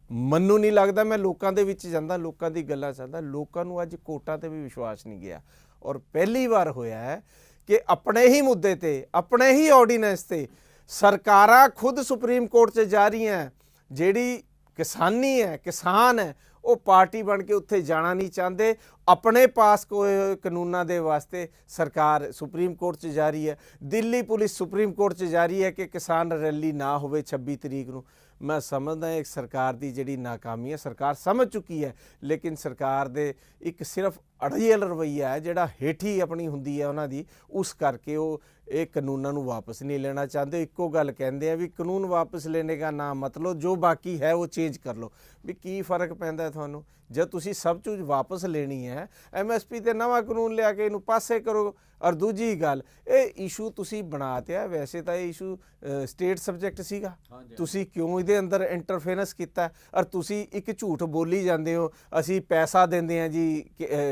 Speaker 2: ਮੈਨੂੰ ਨਹੀਂ ਲੱਗਦਾ। ਮੈਂ ਲੋਕਾਂ ਦੇ ਵਿੱਚ ਜਾਂਦਾ, ਲੋਕਾਂ ਦੀ ਗੱਲਾਂ ਸੁਣਦਾ, ਲੋਕਾਂ ਨੂੰ ਅੱਜ ਕੋਰਟਾਂ ਤੇ ਵੀ ਵਿਸ਼ਵਾਸ ਨਹੀਂ ਗਿਆ। ਔਰ ਪਹਿਲੀ ਵਾਰ ਹੋਇਆ ਹੈ ਕਿ ਆਪਣੇ ਹੀ ਮੁੱਦੇ ਤੇ, ਆਪਣੇ ਹੀ ਆਰਡੀਨੈਂਸ ਤੇ ਸਰਕਾਰਾਂ ਖੁਦ ਸੁਪਰੀਮ ਕੋਰਟ 'ਚ ਜਾ ਰਹੀਆਂ। ਜਿਹੜੀ ਕਿਸਾਨੀ ਹੈ, ਕਿਸਾਨ ਹੈ, ਉਹ ਪਾਰਟੀ ਬਣ ਕੇ ਉੱਥੇ ਜਾਣਾ ਨਹੀਂ ਚਾਹੁੰਦੇ। ਆਪਣੇ ਪਾਸ ਹੋਏ ਕਾਨੂੰਨਾਂ ਦੇ ਵਾਸਤੇ ਸਰਕਾਰ ਸੁਪਰੀਮ ਕੋਰਟ 'ਚ ਜਾ ਰਹੀ ਹੈ। ਦਿੱਲੀ ਪੁਲਿਸ ਸੁਪਰੀਮ ਕੋਰਟ 'ਚ ਜਾ ਰਹੀ ਹੈ ਕਿ ਕਿਸਾਨ ਰੈਲੀ ਨਾ ਹੋਵੇ 26 ਤਰੀਕ ਨੂੰ। ਮੈਂ ਸਮਝਦਾ ਇੱਕ ਸਰਕਾਰ ਦੀ ਜਿਹੜੀ ਨਾਕਾਮੀ ਹੈ, ਸਰਕਾਰ ਸਮਝ ਚੁੱਕੀ ਹੈ, ਲੇਕਿਨ ਸਰਕਾਰ ਦੇ ਇੱਕ ਸਿਰਫ ਅੜੀਅਲ ਰਵੱਈਆ ਹੈ ਜਿਹੜਾ ਹੇਠੀ ਆਪਣੀ ਹੁੰਦੀ ਹੈ ਉਹਨਾਂ ਦੀ, ਉਸ ਕਰਕੇ ਉਹ ਇਹ ਕਾਨੂੰਨਾਂ ਨੂੰ ਵਾਪਸ ਨਹੀਂ ਲੈਣਾ ਚਾਹੁੰਦੇ। ਇੱਕੋ ਗੱਲ ਕਹਿੰਦੇ ਆ ਵੀ ਕਾਨੂੰਨ ਵਾਪਸ ਲੈਣੇ ਦਾ ਨਾ ਮਤਲਬ ਜੋ ਬਾਕੀ ਹੈ ਉਹ ਚੇਂਜ ਕਰ ਲਓ। ਵੀ ਕੀ ਫਰਕ ਪੈਂਦਾ ਤੁਹਾਨੂੰ ਜਦ ਤੁਸੀਂ ਸਭ ਚੀਜ਼ ਵਾਪਸ ਲੈਣੀ ਹੈ? MSP ਤੇ ਨਵਾਂ ਕਾਨੂੰਨ ਲਿਆ ਕੇ ਇਹਨੂੰ ਪਾਸੇ ਕਰੋ। ਔਰ ਦੂਜੀ ਗੱਲ, ਇਹ ਇਸ਼ੂ ਤੁਸੀਂ ਬਣਾ ਤਿਆ, ਵੈਸੇ ਤਾਂ ਇਹ ਇਸ਼ੂ ਸਟੇਟ ਸਬਜੈਕਟ ਸੀਗਾ, ਤੁਸੀਂ ਕਿਉਂ ਇਹਦੇ ਅੰਦਰ ਇੰਟਰਫੇਰੈਂਸ ਕੀਤਾ? ਔਰ ਤੁਸੀਂ ਇੱਕ ਝੂਠ ਬੋਲੀ ਜਾਂਦੇ ਹੋ ਅਸੀਂ ਪੈਸਾ ਦਿੰਦੇ ਹਾਂ ਜੀ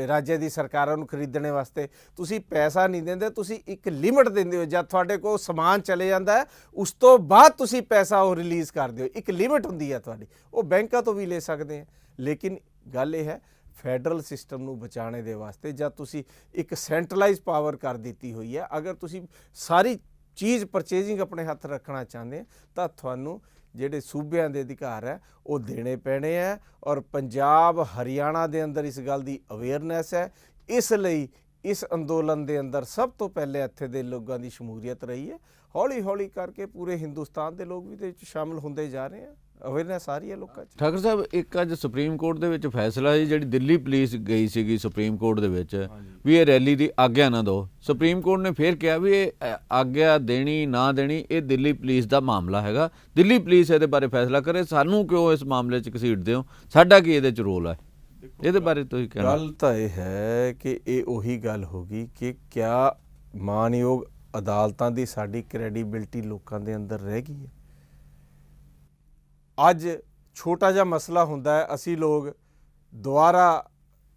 Speaker 2: ਰਾਜ ਦੀ ਸਰਕਾਰਾਂ ਨੂੰ ਖਰੀਦਣੇ ਵਾਸਤੇ। ਤੁਸੀਂ ਪੈਸਾ ਨਹੀਂ ਦਿੰਦੇ, ਤੁਸੀਂ ਇੱਕ ਲਿਮਿਟ ਦਿੰਦੇ ਹੋ। ਜਦ ਤੁਹਾਡੇ ਕੋਲ ਸਮਾਨ ਚਲੇ ਜਾਂਦਾ ਹੈ ਉਸ ਤੋਂ ਬਾਅਦ ਤੁਸੀਂ ਪੈਸਾ ਉਹ ਰਿਲੀਜ਼ ਕਰਦੇ ਹੋ। ਇੱਕ ਲਿਮਿਟ ਹੁੰਦੀ ਹੈ ਤੁਹਾਡੀ, ਉਹ ਬੈਂਕਾਂ ਤੋਂ ਵੀ ਲੈ ਸਕਦੇ ਆ। ਲੇਕਿਨ ਗੱਲ ਇਹ ਹੈ ਫੈਡਰਲ ਸਿਸਟਮ ਨੂੰ ਬਚਾਉਣੇ ਦੇ ਵਾਸਤੇ ਜਦ ਤੁਸੀਂ ਇੱਕ ਸੈਂਟਰਲਾਈਜ਼ ਪਾਵਰ ਕਰ ਦਿੱਤੀ ਹੋਈ ਹੈ, ਅਗਰ ਤੁਸੀਂ ਸਾਰੀ ਚੀਜ਼ ਪਰਚੇਜ਼ਿੰਗ ਆਪਣੇ ਹੱਥ ਰੱਖਣਾ ਚਾਹੁੰਦੇ ਤਾਂ ਤੁਹਾਨੂੰ ਜਿਹੜੇ ਸੂਬਿਆਂ ਦੇ ਅਧਿਕਾਰ ਹੈ ਉਹ ਦੇਣੇ ਪੈਣੇ ਹੈ। ਔਰ ਪੰਜਾਬ ਹਰਿਆਣਾ ਦੇ ਅੰਦਰ ਇਸ ਗੱਲ ਦੀ ਅਵੇਅਰਨੈਸ ਹੈ। ਇਸ ਲਈ ਇਸ ਅੰਦੋਲਨ ਦੇ ਅੰਦਰ ਸਭ ਤੋਂ ਪਹਿਲੇ ਇੱਥੇ ਦੇ ਲੋਕਾਂ ਦੀ ਸ਼ਮੂਲੀਅਤ ਰਹੀ ਹੈ। ਹੌਲੀ ਹੌਲੀ ਕਰਕੇ ਪੂਰੇ ਹਿੰਦੁਸਤਾਨ ਦੇ ਲੋਕ ਵੀ ਇਹਦੇ ਵਿੱਚ ਸ਼ਾਮਲ ਹੁੰਦੇ ਜਾ ਰਹੇ ਆ। ਅਵੇਅਰਨੈਸ ਆ ਰਹੀ ਹੈ ਲੋਕਾਂ 'ਚ।
Speaker 1: ਠਾਕਰ ਸਾਹਿਬ, ਇੱਕ ਅੱਜ ਸੁਪਰੀਮ ਕੋਰਟ ਦੇ ਵਿੱਚ ਫੈਸਲਾ ਹੈ ਜਿਹੜੀ ਦਿੱਲੀ ਪੁਲਿਸ ਗਈ ਸੀਗੀ ਸੁਪਰੀਮ ਕੋਰਟ ਦੇ ਵਿੱਚ ਵੀ ਇਹ ਰੈਲੀ ਦੀ ਆਗਿਆ ਨਾ ਦਿਓ। ਸੁਪਰੀਮ ਕੋਰਟ ਨੇ ਫਿਰ ਕਿਹਾ ਵੀ ਇਹ ਆਗਿਆ ਦੇਣੀ ਨਾ ਦੇਣੀ ਇਹ ਦਿੱਲੀ ਪੁਲਿਸ ਦਾ ਮਾਮਲਾ ਹੈਗਾ, ਦਿੱਲੀ ਪੁਲਿਸ ਇਹਦੇ ਬਾਰੇ ਫੈਸਲਾ ਕਰੇ, ਸਾਨੂੰ ਕਿਉਂ ਇਸ ਮਾਮਲੇ 'ਚ ਘਸੀਟਦੇ ਹੋ, ਸਾਡਾ ਕੀ ਇਹਦੇ 'ਚ ਰੋਲ ਹੈ? ਇਹਦੇ ਬਾਰੇ ਤੁਸੀਂ ਕਹਿਣਾ।
Speaker 2: ਗੱਲ ਤਾਂ ਇਹ ਹੈ ਕਿ ਇਹ ਉਹੀ ਗੱਲ ਹੋ ਗਈ ਕਿ ਕਿਆ ਮਾਨਯੋਗ ਅਦਾਲਤਾਂ ਦੀ ਸਾਡੀ ਕ੍ਰੈਡੀਬਿਲਿਟੀ ਲੋਕਾਂ ਦੇ ਅੰਦਰ ਰਹਿ ਗਈ ਹੈ। ਅੱਜ ਛੋਟਾ ਜਿਹਾ ਮਸਲਾ ਹੁੰਦਾ ਹੈ, ਅਸੀਂ ਲੋਕ ਦੁਬਾਰਾ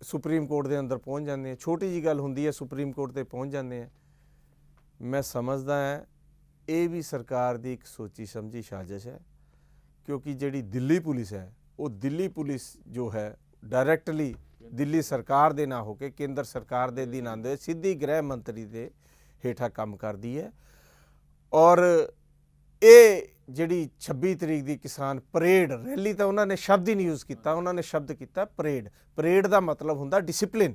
Speaker 2: ਸੁਪਰੀਮ ਕੋਰਟ ਦੇ ਅੰਦਰ ਪਹੁੰਚ ਜਾਂਦੇ ਹਾਂ। ਛੋਟੀ ਜੀ ਗੱਲ ਹੁੰਦੀ ਹੈ, ਸੁਪਰੀਮ ਕੋਰਟ ਤੇ ਪਹੁੰਚ ਜਾਂਦੇ ਹਾਂ। ਮੈਂ ਸਮਝਦਾ ਹਾਂ ਇਹ ਵੀ ਸਰਕਾਰ ਦੀ ਇੱਕ ਸੋਚੀ ਸਮਝੀ ਸਾਜ਼ਿਸ਼ ਹੈ, ਕਿਉਂਕਿ ਜਿਹੜੀ ਦਿੱਲੀ ਪੁਲਿਸ ਹੈ ਉਹ ਦਿੱਲੀ ਪੁਲਿਸ ਜੋ ਹੈ ਡਾਇਰੈਕਟਲੀ ਦਿੱਲੀ ਸਰਕਾਰ ਦੇ ਨਾ ਹੋ ਕੇ ਕੇਂਦਰ ਸਰਕਾਰ ਦੇ ਅਧੀਨ ਆਉਂਦੇ ਹੋਏ ਸਿੱਧੀ ਗ੍ਰਹਿ ਮੰਤਰੀ ਦੇ ਹੇਠਾਂ ਕੰਮ ਕਰਦੀ ਹੈ। ਔਰ ਇਹ ਜਿਹੜੀ 26 ਤਰੀਕ ਦੀ ਕਿਸਾਨ ਪਰੇਡ ਰੈਲੀ, ਤਾਂ ਉਹਨਾਂ ਨੇ ਸ਼ਬਦ ਹੀ ਨਹੀਂ ਯੂਜ਼ ਕੀਤਾ, ਉਹਨਾਂ ਨੇ ਸ਼ਬਦ ਕੀਤਾ ਪਰੇਡ। ਪਰੇਡ ਦਾ ਮਤਲਬ ਹੁੰਦਾ ਡਿਸਿਪਲਿਨ।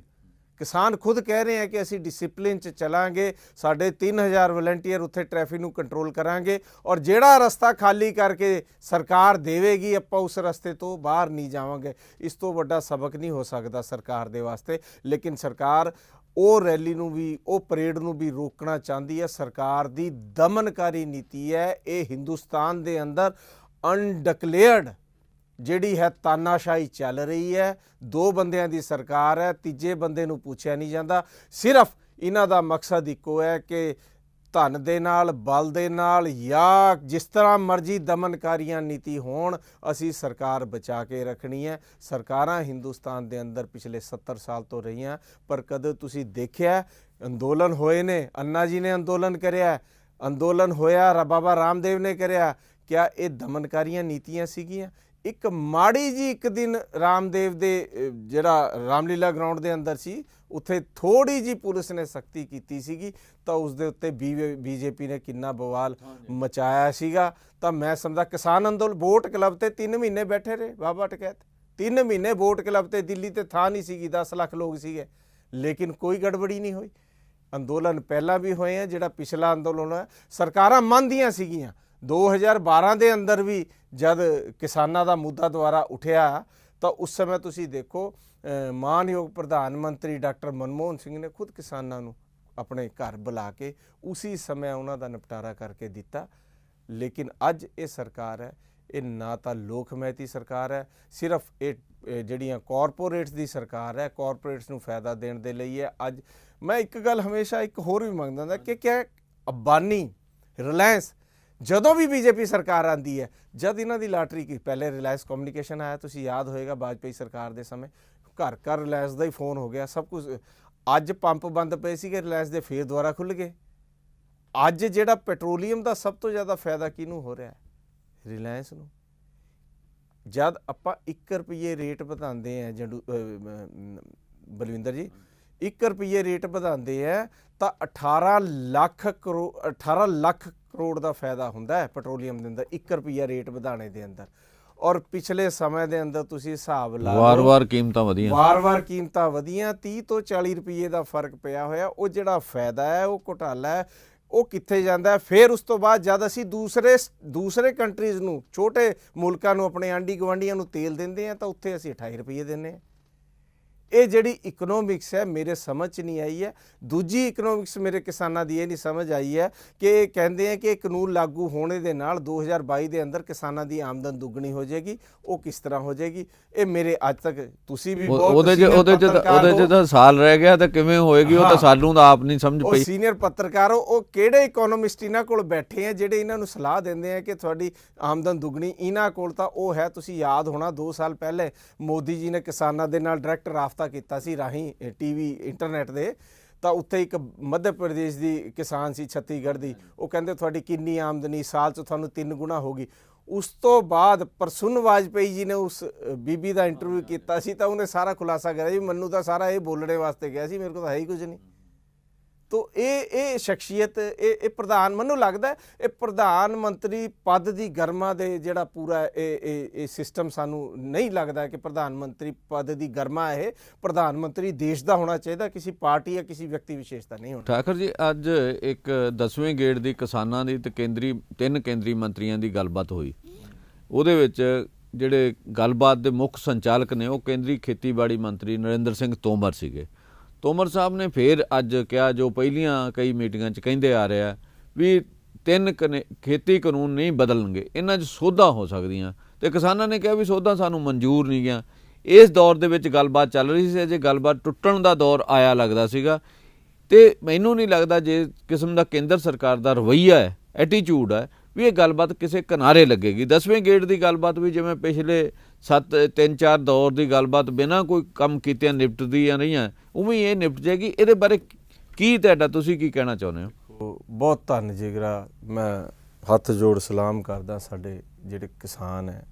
Speaker 2: ਕਿਸਾਨ ਖੁਦ ਕਹਿ ਰਹੇ ਆ ਕਿ ਅਸੀਂ ਡਿਸਿਪਲਿਨ 'ਚ ਚਲਾਂਗੇ, ਸਾਡੇ 3000 ਵਲੰਟੀਅਰ ਉੱਥੇ ਟ੍ਰੈਫਿਕ ਨੂੰ ਕੰਟਰੋਲ ਕਰਾਂਗੇ, ਔਰ ਜਿਹੜਾ ਰਸਤਾ ਖਾਲੀ ਕਰਕੇ ਸਰਕਾਰ ਦੇਵੇਗੀ ਆਪਾਂ ਉਸ ਰਸਤੇ ਤੋਂ ਬਾਹਰ ਨਹੀਂ ਜਾਵਾਂਗੇ। ਇਸ ਤੋਂ ਵੱਡਾ ਸਬਕ ਨਹੀਂ ਹੋ ਸਕਦਾ ਸਰਕਾਰ ਦੇ ਵਾਸਤੇ। ਲੇਕਿਨ ਸਰਕਾਰ ਉਹ ਰੈਲੀ ਨੂੰ ਵੀ, ਉਹ ਪਰੇਡ ਨੂੰ ਵੀ ਰੋਕਣਾ ਚਾਹੁੰਦੀ ਹੈ। ਸਰਕਾਰ ਦੀ ਦਮਨਕਾਰੀ ਨੀਤੀ ਹੈ। ਇਹ ਹਿੰਦੁਸਤਾਨ ਦੇ ਅੰਦਰ ਅਨਡਿਕਲੇਅਰਡ ਜਿਹੜੀ ਹੈ ਤਾਨਾਸ਼ਾਹੀ ਚੱਲ ਰਹੀ ਹੈ। ਦੋ ਬੰਦਿਆਂ ਦੀ ਸਰਕਾਰ ਹੈ, ਤੀਜੇ ਬੰਦੇ ਨੂੰ ਪੁੱਛਿਆ ਨਹੀਂ ਜਾਂਦਾ। ਸਿਰਫ ਇਹਨਾਂ ਦਾ ਮਕਸਦ ਇੱਕੋ ਹੈ ਕਿ ਧਨ ਦੇ ਨਾਲ, ਬਲ ਦੇ ਨਾਲ ਜਾਂ ਜਿਸ ਤਰ੍ਹਾਂ ਮਰਜ਼ੀ ਦਮਨਕਾਰੀਆਂ ਨੀਤੀ ਹੋਣ, ਅਸੀਂ ਸਰਕਾਰ ਬਚਾ ਕੇ ਰੱਖਣੀ ਹੈ। ਸਰਕਾਰਾਂ ਹਿੰਦੁਸਤਾਨ ਦੇ ਅੰਦਰ ਪਿਛਲੇ 70 ਸਾਲ ਤੋਂ ਰਹੀਆਂ, ਪਰ ਕਦੇ ਤੁਸੀਂ ਦੇਖਿਆ ਅੰਦੋਲਨ ਹੋਏ ਨੇ? ਅੰਨਾ ਜੀ ਨੇ ਅੰਦੋਲਨ ਕਰਿਆ, ਅੰਦੋਲਨ ਹੋਇਆ ਬਾਬਾ ਰਾਮਦੇਵ ਨੇ ਕਰਿਆ। ਕਿਆ ਇਹ ਦਮਨਕਾਰੀਆਂ ਨੀਤੀਆਂ ਸੀਗੀਆਂ? ਇੱਕ ਮਾੜੀ ਜੀ ਇੱਕ ਦਿਨ ਰਾਮਦੇਵ ਦੇ ਜਿਹੜਾ ਰਾਮਲੀਲਾ ਗਰਾਊਂਡ ਦੇ ਅੰਦਰ ਸੀ, ਉੱਥੇ ਥੋੜੀ ਜੀ ਪੁਲਿਸ ਨੇ ਸਖਤੀ ਕੀਤੀ ਸੀਗੀ, ਤਾਂ ਉਸ ਦੇ ਉੱਤੇ ਬੀਜੇਪੀ ਨੇ ਕਿੰਨਾ ਬਵਾਲ ਮਚਾਇਆ ਸੀਗਾ। ਤਾਂ ਮੈਂ ਸਮਝਦਾ ਕਿਸਾਨ ਅੰਦੋਲਨ ਵੋਟ ਕਲੱਬ ਤੇ 3 ਮਹੀਨੇ ਬੈਠੇ ਰਹੇ ਬਾਬਾ ਟਕੈਤ। 3 ਮਹੀਨੇ ਵੋਟ ਕਲੱਬ ਤੇ ਦਿੱਲੀ ਤੇ ਥਾਂ ਨਹੀਂ ਸੀਗੀ, 10 ਲੱਖ ਲੋਕ ਸੀਗੇ, ਲੇਕਿਨ ਕੋਈ ਗੜਬੜੀ ਨਹੀਂ ਹੋਈ। ਅੰਦੋਲਨ ਪਹਿਲਾਂ ਵੀ ਹੋਏ ਆ, ਜਿਹੜਾ ਪਿਛਲਾ ਅੰਦੋਲਨ ਹੈ ਸਰਕਾਰਾਂ ਮੰਨਦੀਆਂ ਸੀਗੀਆਂ। 2012 ਦੇ ਅੰਦਰ ਵੀ ਜਦ ਕਿਸਾਨਾਂ ਦਾ ਮੁੱਦਾ ਦੁਆਰਾ ਉੱਠਿਆ ਤਾਂ ਉਸ ਸਮੇਂ ਤੁਸੀਂ ਦੇਖੋ ਮਾਨਯੋਗ ਪ੍ਰਧਾਨ ਮੰਤਰੀ ਡਾਕਟਰ ਮਨਮੋਹਨ ਸਿੰਘ ਨੇ ਖੁਦ ਕਿਸਾਨਾਂ ਨੂੰ ਆਪਣੇ ਘਰ ਬੁਲਾ ਕੇ ਉਸੇ ਸਮੇਂ ਉਹਨਾਂ ਦਾ ਨਿਪਟਾਰਾ ਕਰਕੇ ਦਿੱਤਾ। ਲੇਕਿਨ ਅੱਜ ਇਹ ਸਰਕਾਰ ਹੈ, ਇਹ ਨਾ ਤਾਂ ਲੋਕ ਹਿਮਾਇਤੀ ਸਰਕਾਰ ਹੈ, ਸਿਰਫ ਇਹ ਜਿਹੜੀਆਂ ਕਾਰਪੋਰੇਟਸ ਦੀ ਸਰਕਾਰ ਹੈ, ਕਾਰਪੋਰੇਟਸ ਨੂੰ ਫਾਇਦਾ ਦੇਣ ਦੇ ਲਈ ਹੈ। ਅੱਜ ਮੈਂ ਇੱਕ ਗੱਲ ਹਮੇਸ਼ਾ ਇੱਕ ਹੋਰ ਵੀ ਮੰਗਦਾ ਹੁੰਦਾ ਕਿ ਕਿਆ ਅੰਬਾਨੀ, ਰਿਲਾਇੰਸ ਜਦੋਂ ਵੀ ਬੀਜੇਪੀ ਸਰਕਾਰ ਆਂਦੀ ਹੈ, ਜਦ ਇਹਨਾਂ ਦੀ ਲਾਟਰੀ ਕੀ, ਪਹਿਲੇ ਰਿਲਾਇੰਸ ਕਮਿਊਨੀਕੇਸ਼ਨ ਆਇਆ, ਤੁਸੀਂ ਯਾਦ ਹੋਏਗਾ ਵਾਜਪੇਈ ਸਰਕਾਰ ਦੇ ਸਮੇਂ ਘਰ ਘਰ ਰਿਲਾਇੰਸ ਦਾ ਹੀ ਫੋਨ ਹੋ ਗਿਆ, ਸਭ ਕੁਝ। ਅੱਜ ਪੰਪ ਬੰਦ ਪਏ ਸੀਗੇ ਰਿਲਾਇੰਸ ਦੇ, ਫੇਰ ਦੁਬਾਰਾ ਖੁੱਲ੍ਹ ਗਏ। ਅੱਜ ਜਿਹੜਾ ਪੈਟਰੋਲੀਅਮ ਦਾ ਸਭ ਤੋਂ ਜ਼ਿਆਦਾ ਫਾਇਦਾ ਕਿਹਨੂੰ ਹੋ ਰਿਹਾ ਹੈ? ਰਿਲਾਇੰਸ ਨੂੰ। ਜਦ ਆਪਾਂ 1 ਰੁਪਏ ਰੇਟ ਵਧਾਉਂਦੇ ਆ ਬਲਵਿੰਦਰ ਜੀ, 1 ਰੁਪਏ ਰੇਟ ਵਧਾਉਂਦੇ ਆ ਤਾਂ 18 ਲੱਖ ਕਰੋੜ ਦਾ ਫਾਇਦਾ ਹੁੰਦਾ ਹੈ ਪੈਟਰੋਲੀਅਮ ਦੇ ਅੰਦਰ, 1 ਰੁਪਿਆ ਰੇਟ ਵਧਾਣੇ ਦੇ ਅੰਦਰ। ਔਰ ਪਿਛਲੇ ਸਮੇਂ ਦੇ ਅੰਦਰ ਤੁਸੀਂ ਹਿਸਾਬ ਲਾ ਲਓ,
Speaker 1: ਵਾਰ-ਵਾਰ ਕੀਮਤਾਂ ਵਧੀਆਂ 30 ਤੋਂ 40 ਰੁਪਏ ਦਾ ਫਰਕ ਪਿਆ ਹੋਇਆ। ਉਹ ਜਿਹੜਾ ਫਾਇਦਾ ਹੈ, ਉਹ ਘੁਟਾਲਾ ਹੈ, ਉਹ ਕਿੱਥੇ ਜਾਂਦਾ ਹੈ? ਫਿਰ ਉਸ ਤੋਂ ਬਾਅਦ ਜਦ ਅਸੀਂ ਦੂਸਰੇ ਕੰਟਰੀਜ਼ ਨੂੰ, ਛੋਟੇ ਮੁਲਕਾਂ ਨੂੰ, ਆਪਣੇ ਆਂਢੀ ਗੁਆਂਢੀਆਂ ਨੂੰ ਤੇਲ ਦਿੰਦੇ ਹਾਂ ਤਾਂ ਉੱਥੇ ਅਸੀਂ 28 ਰੁਪਏ ਦਿੰਦੇ ਹਾਂ। ਇਹ ਜਿਹੜੀ ਇਕਨੋਮਿਕਸ ਹੈ ਮੇਰੇ ਸਮਝ 'ਚ ਨਹੀਂ ਆਈ ਹੈ। ਦੂਜੀ ਇਕਨੋਮਿਕਸ ਮੇਰੇ ਕਿਸਾਨਾਂ ਦੀ ਇਹ ਨਹੀਂ ਸਮਝ ਆਈ ਹੈ ਕਿ ਇਹ ਕਹਿੰਦੇ ਆ ਕਿ ਇਹ ਕਾਨੂੰਨ ਲਾਗੂ ਹੋਣੇ ਦੇ ਨਾਲ 2022 ਦੇ ਅੰਦਰ ਕਿਸਾਨਾਂ ਦੀ ਆਮਦਨ ਦੁੱਗਣੀ ਹੋ ਜਾਏਗੀ। ਉਹ ਕਿਸ ਤਰ੍ਹਾਂ ਹੋ ਜਾਏਗੀ? ਇਹ ਮੇਰੇ ਅੱਜ ਤੱਕ ਤੁਸੀਂ ਵੀ ਉਹਦੇ 'ਚ ਤਾਂ ਸਾਲ ਰਹਿ ਗਿਆ ਤਾਂ ਕਿਵੇਂ ਹੋਏਗੀ? ਉਹ ਤਾਂ ਸਾਨੂੰ ਤਾਂ ਆਪ ਨਹੀਂ ਸਮਝ ਪਈ।
Speaker 2: ਸੀਨੀਅਰ ਪੱਤਰਕਾਰ ਉਹ ਕਿਹੜੇ ਇਕਨੋਮਿਸਟ ਇਹਨਾਂ ਕੋਲ ਬੈਠੇ ਆ ਜਿਹੜੇ ਇਹਨਾਂ ਨੂੰ ਸਲਾਹ ਦਿੰਦੇ ਆ ਕਿ ਤੁਹਾਡੀ ਆਮਦਨ ਦੁੱਗਣੀ? ਇਹਨਾਂ ਕੋਲ ਤਾਂ ਉਹ ਹੈ, ਤੁਸੀਂ ਯਾਦ ਹੋਣਾ 2 ਸਾਲ ਪਹਿਲੇ ਮੋਦੀ ਜੀ ਨੇ ਕਿਸਾਨਾਂ ਦੇ ਨਾਲ ਡਾਇਰੈਕਟ ਰਾਬਤਾ ਕੀਤਾ ਸੀ ਰਾਹੀਂ ਟੀਵੀ ਇੰਟਰਨੈਟ ਦੇ। ਤਾਂ ਉੱਥੇ ਇੱਕ ਮੱਧ ਪ੍ਰਦੇਸ਼ ਦੀ ਕਿਸਾਨ ਸੀ, ਛੱਤੀਸਗੜ੍ਹ ਦੀ, ਉਹ ਕਹਿੰਦੇ ਤੁਹਾਡੀ ਕਿੰਨੀ ਆਮਦਨੀ, ਸਾਲ 'ਚ ਤੁਹਾਨੂੰ 3 ਗੁਣਾ ਹੋਗੀ। ਉਸ ਤੋਂ ਬਾਅਦ ਪ੍ਰਸੁੰਨ ਵਾਜਪੇਈ ਜੀ ਨੇ ਉਸ ਬੀਬੀ ਦਾ ਇੰਟਰਵਿਊ ਕੀਤਾ ਸੀ ਤਾਂ ਉਹਨੇ ਸਾਰਾ ਖੁਲਾਸਾ ਕਰਿਆ ਜੀ ਮੈਨੂੰ ਤਾਂ ਸਾਰਾ ਇਹ ਬੋਲਣੇ ਵਾਸਤੇ ਗਿਆ ਸੀ, ਮੇਰੇ ਕੋਲ ਤਾਂ ਹੈ ਹੀ ਕੁਝ ਨਹੀਂ। ਤੋ ਇਹ ਸ਼ਖਸੀਅਤ, ਇਹ ਪ੍ਰਧਾਨ, ਮੈਨੂੰ ਲੱਗਦਾ ਇਹ ਪ੍ਰਧਾਨ ਮੰਤਰੀ ਪਦ ਦੀ ਗਰਮਾ ਦੇ ਜਿਹੜਾ ਪੂਰਾ ਇਹ ਸਿਸਟਮ, ਸਾਨੂੰ ਨਹੀਂ ਲੱਗਦਾ ਕਿ ਪ੍ਰਧਾਨ ਮੰਤਰੀ ਪਦ ਦੀ ਗਰਮਾ ਇਹ ਪ੍ਰਧਾਨ ਮੰਤਰੀ ਦੇਸ਼ ਦਾ ਹੋਣਾ ਚਾਹੀਦਾ, ਕਿਸੇ ਪਾਰਟੀ ਜਾਂ ਕਿਸੇ ਵਿਅਕਤੀ ਵਿਸ਼ੇਸ਼ ਦਾ ਨਹੀਂ ਹੋਣਾ।
Speaker 1: ਠਾਕਰ ਜੀ, ਅੱਜ ਇੱਕ 10ਵੇਂ ਗੇੜ ਦੀ ਕਿਸਾਨਾਂ ਦੀ ਤੇ 3 ਕੇਂਦਰੀ ਮੰਤਰੀਆਂ ਦੀ ਗੱਲਬਾਤ ਹੋਈ। ਉਹਦੇ ਵਿੱਚ ਜਿਹੜੇ ਗੱਲਬਾਤ ਦੇ ਮੁੱਖ ਸੰਚਾਲਕ ਨੇ ਉਹ ਕੇਂਦਰੀ ਖੇਤੀਬਾੜੀ ਮੰਤਰੀ ਨਰਿੰਦਰ ਸਿੰਘ ਤੋਮਰ ਸੀਗੇ। ਤੋਮਰ ਸਾਹਿਬ ਨੇ ਫਿਰ ਅੱਜ ਕਿਹਾ, ਜੋ ਪਹਿਲੀਆਂ ਕਈ ਮੀਟਿੰਗਾਂ 'ਚ ਕਹਿੰਦੇ ਆ ਰਿਹਾ ਵੀ 3 ਖੇਤੀ ਕਾਨੂੰਨ ਨਹੀਂ ਬਦਲਣਗੇ, ਇਹਨਾਂ 'ਚ ਸੋਧਾਂ ਹੋ ਸਕਦੀਆਂ। ਤੇ ਕਿਸਾਨਾਂ ਨੇ ਕਿਹਾ ਵੀ ਸੋਧਾਂ ਸਾਨੂੰ ਮਨਜ਼ੂਰ ਨਹੀਂ ਗਿਆ। ਇਸ ਦੌਰ ਦੇ ਵਿੱਚ ਗੱਲਬਾਤ ਚੱਲ ਰਹੀ ਸੀ, ਅਜੇ ਗੱਲਬਾਤ ਟੁੱਟਣ ਦਾ ਦੌਰ ਆਇਆ ਲੱਗਦਾ ਸੀਗਾ। ਤੇ ਮੈਨੂੰ ਨਹੀਂ ਲੱਗਦਾ ਜੇ ਕਿਸਮ ਦਾ ਕੇਂਦਰ ਸਰਕਾਰ ਦਾ ਰਵੱਈਆ ਹੈ, ਐਟੀਚਿਊਡ ਹੈ, ਵੀ ਇਹ ਗੱਲਬਾਤ ਕਿਸੇ ਕਿਨਾਰੇ ਲੱਗੇਗੀ। 10ਵੇਂ ਗੇੜ ਦੀ ਗੱਲਬਾਤ ਵੀ ਜਿਵੇਂ ਪਿਛਲੇ 3-4 ਦੌਰ ਦੀ ਗੱਲਬਾਤ ਬਿਨਾਂ ਕੋਈ ਕੰਮ ਕੀਤਿਆਂ ਨਿਪਟਦੀਆਂ ਰਹੀਆਂ, ਉਵੇਂ ਇਹ ਨਿਪਟ ਜਾਏਗੀ। ਇਹਦੇ ਬਾਰੇ ਕੀ ਤੁਸੀਂ ਕੀ ਕਹਿਣਾ ਚਾਹੁੰਦੇ ਹੋ?
Speaker 2: ਬਹੁਤ ਧੰਨ ਜਿਗਰਾ, ਮੈਂ ਹੱਥ ਜੋੜ ਸਲਾਮ ਕਰਦਾ ਸਾਡੇ ਜਿਹੜੇ ਕਿਸਾਨ ਹੈ,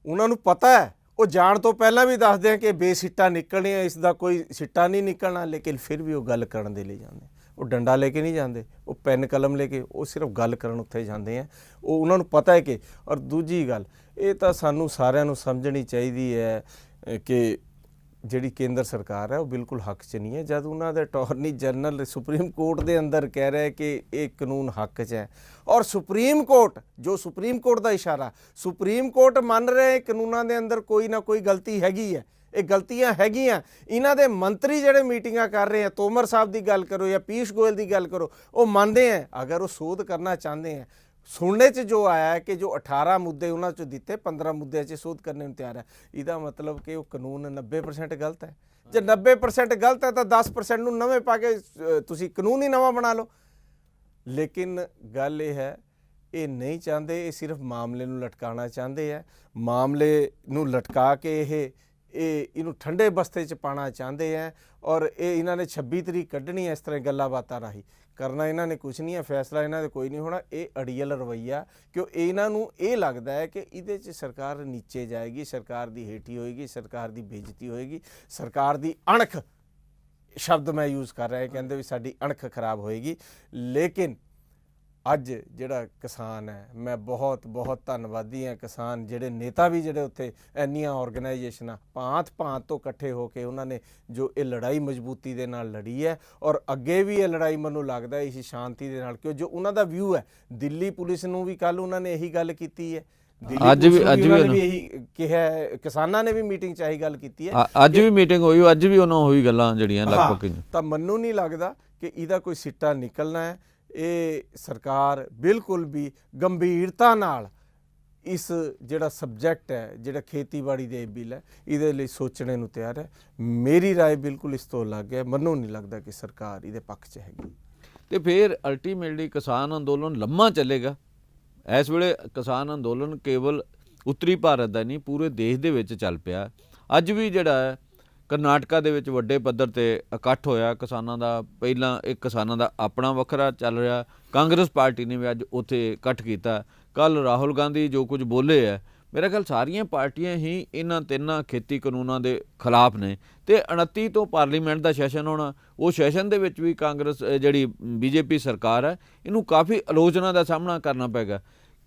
Speaker 2: ਉਹਨਾਂ ਨੂੰ ਪਤਾ ਹੈ। ਉਹ ਜਾਣ ਤੋਂ ਪਹਿਲਾਂ ਵੀ ਦੱਸਦੇ ਆ ਕਿ ਬੇਸਿੱਟਾ ਨਿਕਲਣੀਆਂ, ਇਸ ਦਾ ਕੋਈ ਸਿੱਟਾ ਨਹੀਂ ਨਿਕਲਣਾ, ਲੇਕਿਨ ਫਿਰ ਵੀ ਉਹ ਗੱਲ ਕਰਨ ਦੇ ਲਈ ਜਾਂਦੇ। ਉਹ ਡੰਡਾ ਲੈ ਕੇ ਨਹੀਂ ਜਾਂਦੇ, ਉਹ ਪੈਨ ਕਲਮ ਲੈ ਕੇ, ਉਹ ਸਿਰਫ ਗੱਲ ਕਰਨ ਉੱਥੇ ਜਾਂਦੇ ਆ। ਉਹ ਉਹਨਾਂ ਨੂੰ ਪਤਾ ਹੈ ਕਿ, ਔਰ ਦੂਜੀ ਗੱਲ ਇਹ ਤਾਂ ਸਾਨੂੰ ਸਾਰਿਆਂ ਨੂੰ ਸਮਝਣੀ ਚਾਹੀਦੀ ਹੈ ਕਿ ਜਿਹੜੀ ਕੇਂਦਰ ਸਰਕਾਰ ਹੈ ਉਹ ਬਿਲਕੁਲ ਹੱਕ 'ਚ ਨਹੀਂ ਹੈ। ਜਦ ਉਹਨਾਂ ਦੇ ਅਟਾਰਨੀ ਜਨਰਲ ਸੁਪਰੀਮ ਕੋਰਟ ਦੇ ਅੰਦਰ ਕਹਿ ਰਿਹਾ ਕਿ ਇਹ ਕਾਨੂੰਨ ਹੱਕ 'ਚ ਹੈ, ਔਰ ਸੁਪਰੀਮ ਕੋਰਟ, ਜੋ ਸੁਪਰੀਮ ਕੋਰਟ ਦਾ ਇਸ਼ਾਰਾ, ਸੁਪਰੀਮ ਕੋਰਟ ਮੰਨ ਰਹੇ ਕਾਨੂੰਨਾਂ ਦੇ ਅੰਦਰ ਕੋਈ ਨਾ ਕੋਈ ਗਲਤੀ ਹੈਗੀ ਹੈ, ਇਹ ਗਲਤੀਆਂ ਹੈਗੀਆਂ। ਇਹਨਾਂ ਦੇ ਮੰਤਰੀ ਜਿਹੜੇ ਮੀਟਿੰਗਾਂ ਕਰ ਰਹੇ ਆ, ਤੋਮਰ ਸਾਹਿਬ ਦੀ ਗੱਲ ਕਰੋ ਜਾਂ ਪੀਸ਼ ਗੋਇਲ ਦੀ ਗੱਲ ਕਰੋ, ਉਹ ਮੰਨਦੇ ਆ ਅਗਰ ਉਹ ਸੋਧ ਕਰਨਾ ਚਾਹੁੰਦੇ ਆ। ਸੁਣਨੇ 'ਚ ਜੋ ਆਇਆ ਹੈ ਕਿ ਜੋ 18 ਮੁੱਦੇ ਉਹਨਾਂ 'ਚੋਂ ਦਿੱਤੇ, 15 ਮੁੱਦਿਆਂ 'ਚ ਸੋਧ ਕਰਨੇ ਨੂੰ ਤਿਆਰ ਹੈ। ਇਹਦਾ ਮਤਲਬ ਕਿ ਉਹ ਕਾਨੂੰਨ 90% ਗਲਤ ਹੈ। ਜੇ 90% ਗਲਤ ਹੈ ਤਾਂ 10% ਨੂੰ ਨਵੇਂ ਪਾ ਕੇ ਤੁਸੀਂ ਕਾਨੂੰਨ ਹੀ ਨਵਾਂ ਬਣਾ ਲਓ। ਲੇਕਿਨ ਗੱਲ ਇਹ ਹੈ, ਇਹ ਨਹੀਂ ਚਾਹੁੰਦੇ, ਇਹ ਸਿਰਫ ਮਾਮਲੇ ਨੂੰ ਲਟਕਾਉਣਾ ਚਾਹੁੰਦੇ ਹੈ। ਮਾਮਲੇ ਨੂੰ ਲਟਕਾ ਕੇ ਇਹਨੂੰ ਠੰਡੇ ਬਸਤੇ 'ਚ ਪਾਉਣਾ ਚਾਹੁੰਦੇ ਹੈ। ਔਰ ਇਹਨਾਂ ਨੇ 26 ਤਰੀਕ ਕੱਢਣੀ ਹੈ ਇਸ ਤਰ੍ਹਾਂ ਗੱਲਾਂ ਬਾਤਾਂ ਰਾਹੀਂ। ਕਰਨਾ ਇਹਨਾਂ ਨੇ ਕੁਛ ਨਹੀਂ ਹੈ, ਫੈਸਲਾ ਇਹਨਾਂ ਦੇ ਕੋਈ ਨਹੀਂ ਹੋਣਾ। ਇਹ ਅੜੀਅਲ ਰਵੱਈਆ, ਕਿਉਂ ਇਹਨਾਂ ਨੂੰ ਇਹ ਲੱਗਦਾ ਹੈ ਕਿ ਇਹਦੇ 'ਚ ਸਰਕਾਰ ਨੀਚੇ ਜਾਏਗੀ, ਸਰਕਾਰ ਦੀ ਹੇਠੀ ਹੋਏਗੀ, ਸਰਕਾਰ ਦੀ ਬੇਇੱਜ਼ਤੀ ਹੋਏਗੀ, ਸਰਕਾਰ ਦੀ ਅਣਖ ਸ਼ਬਦ ਮੈਂ ਯੂਜ਼ ਕਰ ਰਿਹਾ, ਕਹਿੰਦੇ ਵੀ ਸਾਡੀ ਅਣਖ ਖਰਾਬ ਹੋਏਗੀ। ਲੇਕਿਨ ਅੱਜ ਜਿਹੜਾ ਕਿਸਾਨ ਹੈ, ਮੈਂ ਬਹੁਤ ਬਹੁਤ ਧੰਨਵਾਦੀ ਹਾਂ। ਕਿਸਾਨ ਜਿਹੜੇ ਨੇਤਾ ਵੀ ਜਿਹੜੇ ਉੱਥੇ ਇੰਨੀਆਂ ਆਰਗੇਨਾਈਜੇਸ਼ਨਾਂ ਭਾਂਤ ਤੋਂ ਇਕੱਠੇ ਹੋ ਕੇ ਉਹਨਾਂ ਨੇ ਜੋ ਇਹ ਲੜਾਈ ਮਜ਼ਬੂਤੀ ਦੇ ਨਾਲ ਲੜੀ ਹੈ, ਔਰ ਅੱਗੇ ਵੀ ਇਹ ਲੜਾਈ ਮੈਨੂੰ ਲੱਗਦਾ ਇਸ ਸ਼ਾਂਤੀ ਦੇ ਨਾਲ, ਕਿਉਂ ਜੋ ਉਹਨਾਂ ਦਾ ਵਿਊ ਹੈ। ਦਿੱਲੀ ਪੁਲਿਸ ਨੂੰ ਵੀ ਕੱਲ੍ਹ ਉਹਨਾਂ ਨੇ ਇਹੀ ਗੱਲ ਕੀਤੀ ਹੈ, ਅੱਜ ਵੀ ਇਹੀ ਕਿਹਾ, ਕਿਸਾਨਾਂ ਨੇ ਵੀ ਮੀਟਿੰਗ 'ਚ ਇਹੀ ਗੱਲ ਕੀਤੀ ਹੈ।
Speaker 1: ਅੱਜ ਵੀ ਮੀਟਿੰਗ ਹੋਈ, ਅੱਜ ਵੀ ਉਹਨਾਂ ਹੋਈ ਗੱਲਾਂ ਜਿਹੜੀਆਂ ਲਗਭਗ।
Speaker 2: ਤਾਂ ਮੈਨੂੰ ਨਹੀਂ ਲੱਗਦਾ ਕਿ ਇਹਦਾ ਕੋਈ ਸਿੱਟਾ ਨਿਕਲਣਾ ਹੈ। ਇਹ ਸਰਕਾਰ ਬਿਲਕੁਲ ਵੀ ਗੰਭੀਰਤਾ ਨਾਲ ਇਸ ਜਿਹੜਾ ਸਬਜੈਕਟ ਹੈ, ਜਿਹੜਾ ਖੇਤੀਬਾੜੀ ਦੇ ਬਿੱਲ ਹੈ, ਇਹਦੇ ਲਈ ਸੋਚਣੇ ਨੂੰ ਤਿਆਰ ਹੈ। ਮੇਰੀ ਰਾਏ ਬਿਲਕੁਲ ਇਸ ਤੋਂ ਅਲੱਗ ਹੈ। ਮੈਨੂੰ ਨਹੀਂ ਲੱਗਦਾ ਕਿ ਸਰਕਾਰ ਇਹਦੇ ਪੱਖ 'ਚ ਹੈਗੀ।
Speaker 1: ਤੇ ਫਿਰ ਅਲਟੀਮੇਟਲੀ ਕਿਸਾਨ ਅੰਦੋਲਨ ਲੰਮਾ ਚੱਲੇਗਾ, ਇਸ ਵੇਲੇ ਕਿਸਾਨ ਅੰਦੋਲਨ ਕੇਵਲ ਉੱਤਰੀ ਭਾਰਤ ਦਾ ਨਹੀਂ, ਪੂਰੇ ਦੇਸ਼ ਦੇ ਵਿੱਚ ਚੱਲ ਪਿਆ। ਅੱਜ ਵੀ ਜਿਹੜਾ ਹੈ ਕਰਨਾਟਕਾ ਦੇ ਵਿੱਚ ਵੱਡੇ ਪੱਧਰ ਤੇ ਇਕੱਠ ਹੋਇਆ ਕਿਸਾਨਾਂ ਦਾ। ਪਹਿਲਾਂ ਇੱਕ ਕਿਸਾਨਾਂ ਦਾ ਆਪਣਾ ਵੱਖਰਾ ਚੱਲ ਰਿਹਾ, ਕਾਂਗਰਸ ਪਾਰਟੀ ਨੇ ਵੀ ਅੱਜ ਉੱਥੇ ਇਕੱਠ ਕੀਤਾ। ਕੱਲ੍ਹ ਰਾਹੁਲ ਗਾਂਧੀ ਜੋ ਕੁਝ ਬੋਲੇ ਹੈ, ਮੇਰਾ ਖਿਆਲ ਸਾਰੀਆਂ ਪਾਰਟੀਆਂ ਹੀ ਇਹਨਾਂ ਤਿੰਨਾਂ ਖੇਤੀ ਕਾਨੂੰਨਾਂ ਦੇ ਖਿਲਾਫ ਨੇ। ਤੇ 29 ਤੋਂ ਪਾਰਲੀਮੈਂਟ ਦਾ ਸੈਸ਼ਨ ਹੋਣਾ, ਉਹ ਸੈਸ਼ਨ ਦੇ ਵਿੱਚ ਵੀ ਕਾਂਗਰਸ ਜਿਹੜੀ ਬੀਜੇਪੀ ਸਰਕਾਰ ਹੈ ਇਹਨੂੰ ਕਾਫੀ ਆਲੋਚਨਾ ਦਾ ਸਾਹਮਣਾ ਕਰਨਾ ਪਏਗਾ।